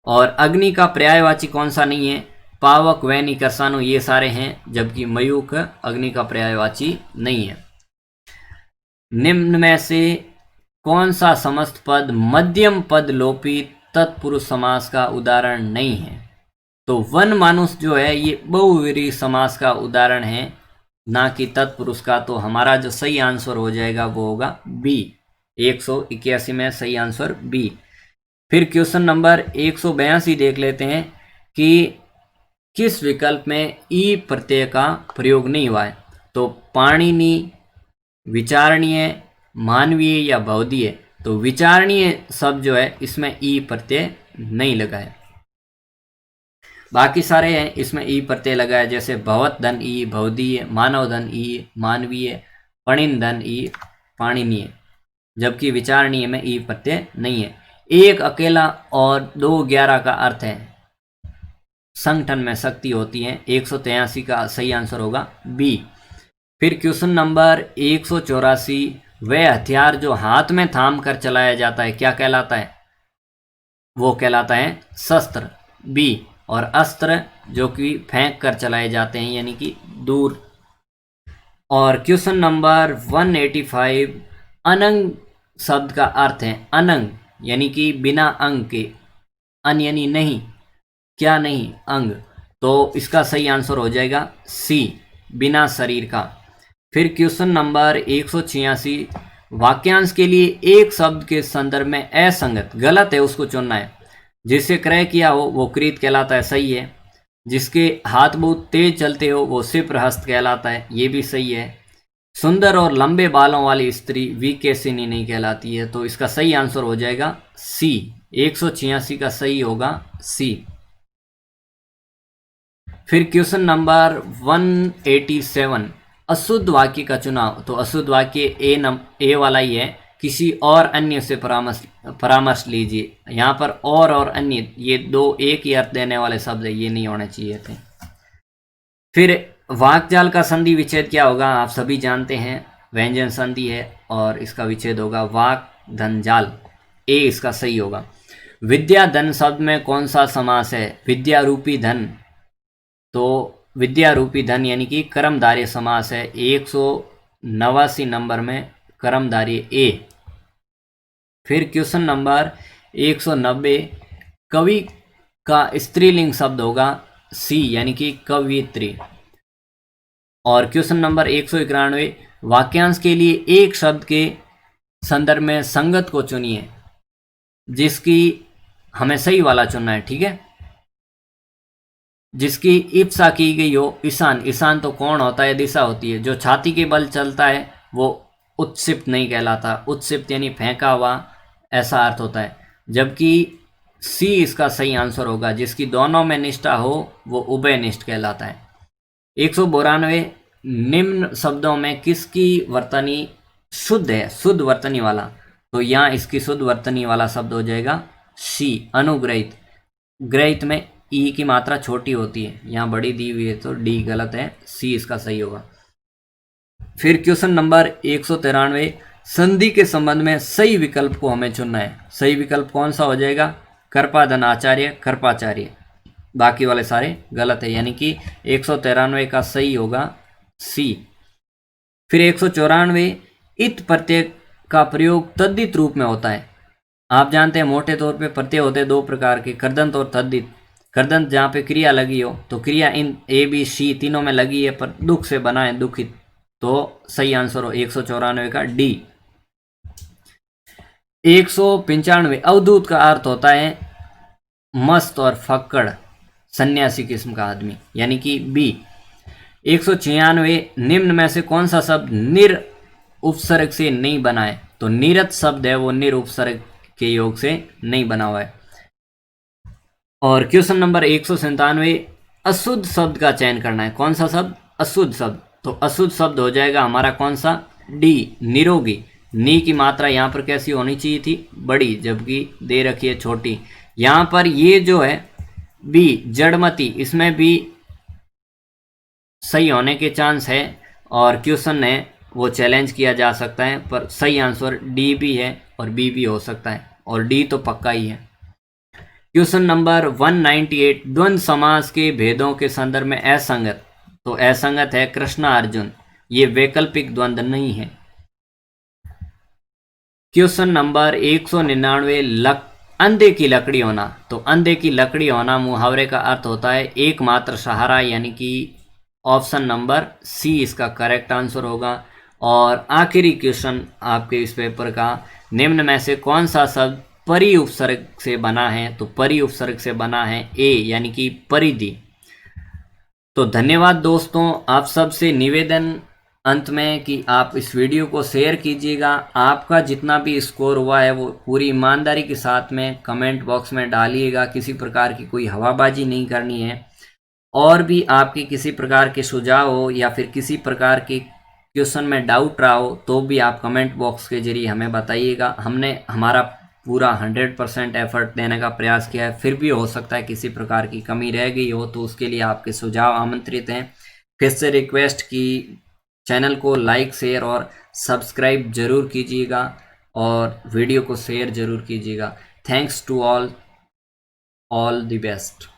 और अग्नि का पर्यायवाची कौन सा नहीं है, पावक, वैनी, करसानु, ये सारे हैं, जबकि मयूख अग्नि का पर्यायवाची नहीं है। निम्न में से कौन सा समस्त पद मध्यम पद लोपी तत्पुरुष समास का उदाहरण नहीं है, तो वन मानुष जो है ये बहुव्रीहि समास का उदाहरण है, ना कि तत्पुरुष का, तो हमारा जो सही आंसर हो जाएगा वो होगा बी, 181 में सही आंसर बी। फिर क्वेश्चन नंबर 182 देख लेते हैं कि किस विकल्प में ई प्रत्यय का प्रयोग नहीं हुआ है, तो पाणिनि, विचारणीय, मानवीय या भवदीय, तो विचारणीय शब्द जो है इसमें ई प्रत्यय नहीं लगा है, बाकी सारे हैं इसमें ई प्रत्यय लगा है, जैसे भवत धन ई, भवदीय, मानव धन ई, मानवीय, पणिन धन ई, पाणिनीय, जबकि विचारणीय में ई प्रत्यय नहीं है। एक अकेला और 2 11 का अर्थ है संगठन में शक्ति होती है, 183 का सही आंसर होगा बी। फिर क्वेश्चन नंबर 184, वह हथियार जो हाथ में थाम कर चलाया जाता है क्या कहलाता है, वो कहलाता है शस्त्र, बी। और अस्त्र जो कि फेंक कर चलाए जाते हैं, यानी कि दूर। और क्वेश्चन नंबर 185, अनंग शब्द का अर्थ है अनंग, यानी कि बिना अंग के, अन यानी नहीं, क्या नहीं, अंग, तो इसका सही आंसर हो जाएगा सी, बिना शरीर का। फिर क्वेश्चन नंबर 186, वाक्यांश के लिए एक शब्द के संदर्भ में असंगत, गलत है उसको चुनना है, जिससे क्रय किया हो वो कृत कहलाता है, सही है। जिसके हाथ बहुत तेज चलते हो वो सिप्रहस्त कहलाता है, ये भी सही है। सुंदर और लंबे बालों वाली स्त्री विकेसिनी नहीं कहलाती है, तो इसका सही आंसर हो जाएगा सी, 186 का सही होगा सी। फिर क्वेश्चन नंबर 187, अशुद्ध वाक्य का चुनाव, तो अशुद्ध वाक्य ए वाला ही है, किसी और अन्य से परामर्श लीजिए। यहाँ पर और अन्य, ये 2 एक ही अर्थ देने वाले शब्द है, ये नहीं होने चाहिए थे। फिर वाक्जाल का संधि विच्छेद क्या होगा, आप सभी जानते हैं, व्यंजन संधि है और इसका विच्छेद होगा वाक धन जाल, ए इसका सही होगा। विद्या धन शब्द में कौन सा समास है, विद्या रूपी धन, तो विद्या रूपी धन यानी कि कर्मधारय समास है, 189 नंबर में कर्मधारय ए। फिर क्वेश्चन नंबर 190, कवि का स्त्रीलिंग शब्द होगा सी यानी कि कवियत्री। और क्वेश्चन नंबर 191, वाक्यांश के लिए एक शब्द के संदर्भ में संगत को चुनिए, जिसकी हमें सही वाला चुनना है, ठीक है, जिसकी इप्सा की गई हो। ईशान, ईशान तो कौन होता है, दिशा होती है। जो छाती के बल चलता है वो उत्क्षिप्त नहीं कहलाता, उत्क्षिप्त यानी फेंका हुआ, ऐसा अर्थ होता है। जबकि सी इसका सही आंसर होगा, जिसकी दोनों में निष्ठा हो वो उभयनिष्ठ कहलाता है। 192, निम्न शब्दों में किसकी वर्तनी शुद्ध है, शुद्ध वर्तनी वाला, तो यहाँ इसकी शुद्ध वर्तनी वाला शब्द हो जाएगा सी, अनुग्रहित। ग्रहित में ई की मात्रा छोटी होती है, यहाँ बड़ी दी हुई है तो डी गलत है, सी इसका सही होगा। फिर क्वेश्चन नंबर 193, संधि के संबंध में सही विकल्प को हमें चुनना है। सही विकल्प कौन सा हो जाएगा, कर्पाधन आचार्य, कर्पाचार्य, बाकी वाले सारे गलत है, यानी कि 193 का सही होगा सी। फिर 194, इत प्रत्यय का प्रयोग तद्धित रूप में होता है। आप जानते हैं मोटे तौर पे प्रत्यय होते हैं दो प्रकार के, कर्दंत और तद्धित। कर्दंत जहाँ पे क्रिया लगी हो, तो क्रिया इन ए बी सी तीनों में लगी है पर दुख से बना है, दुखित, तो सही आंसर हो 194 का डी। 195, अवधूत का अर्थ होता है मस्त और फक्कड़, सन्यासी किस्म का आदमी, यानी कि बी। 196, निम्न में से कौन सा शब्द निर उपसर्ग से नहीं बना है, तो निरत शब्द है वो निर उपसर्ग के योग से नहीं बना हुआ है। और क्वेश्चन नंबर 197, अशुद्ध शब्द का चयन करना है। कौन सा शब्द, अशुद्ध शब्द, तो अशुद्ध शब्द हो जाएगा हमारा कौन सा, डी, निरोगी। नी की मात्रा यहाँ पर कैसी होनी चाहिए थी, बड़ी, जबकि दे रखी है छोटी। यहाँ पर ये जो है बी, जड़मती, इसमें भी सही होने के चांस है और क्वेश्चन है वो चैलेंज किया जा सकता है, पर सही आंसर डी भी है और बी भी हो सकता है, और डी तो पक्का ही है। क्वेश्चन नंबर 198, द्वंद्व समास के भेदों के संदर्भ में असंगत, तो असंगत है कृष्णा अर्जुन, ये वैकल्पिक द्वंद्व नहीं है। क्वेश्चन नंबर 199, अंधे की लकड़ी होना, तो अंधे की लकड़ी होना मुहावरे का अर्थ होता है एकमात्र सहारा, यानी कि ऑप्शन नंबर सी इसका करेक्ट आंसर होगा। और आखिरी क्वेश्चन आपके इस पेपर का, निम्न में से कौन सा शब्द परि उपसर्ग से बना है, तो परि उपसर्ग से बना है ए, यानी कि परिधि। तो धन्यवाद दोस्तों, आप सबसे निवेदन अंत में कि आप इस वीडियो को शेयर कीजिएगा। आपका जितना भी स्कोर हुआ है वो पूरी ईमानदारी के साथ में कमेंट बॉक्स में डालिएगा, किसी प्रकार की कोई हवाबाजी नहीं करनी है। और भी आपके किसी प्रकार के सुझाव हो या फिर किसी प्रकार के क्वेश्चन में डाउट रहा हो तो भी आप कमेंट बॉक्स के जरिए हमें बताइएगा। हमने हमारा पूरा 100% एफर्ट देने का प्रयास किया है, फिर भी हो सकता है किसी प्रकार की कमी रह गई हो, तो उसके लिए आपके सुझाव आमंत्रित हैं। फिर से रिक्वेस्ट की चैनल को लाइक, शेयर और सब्सक्राइब जरूर कीजिएगा और वीडियो को शेयर जरूर कीजिएगा। Thanks to all the best.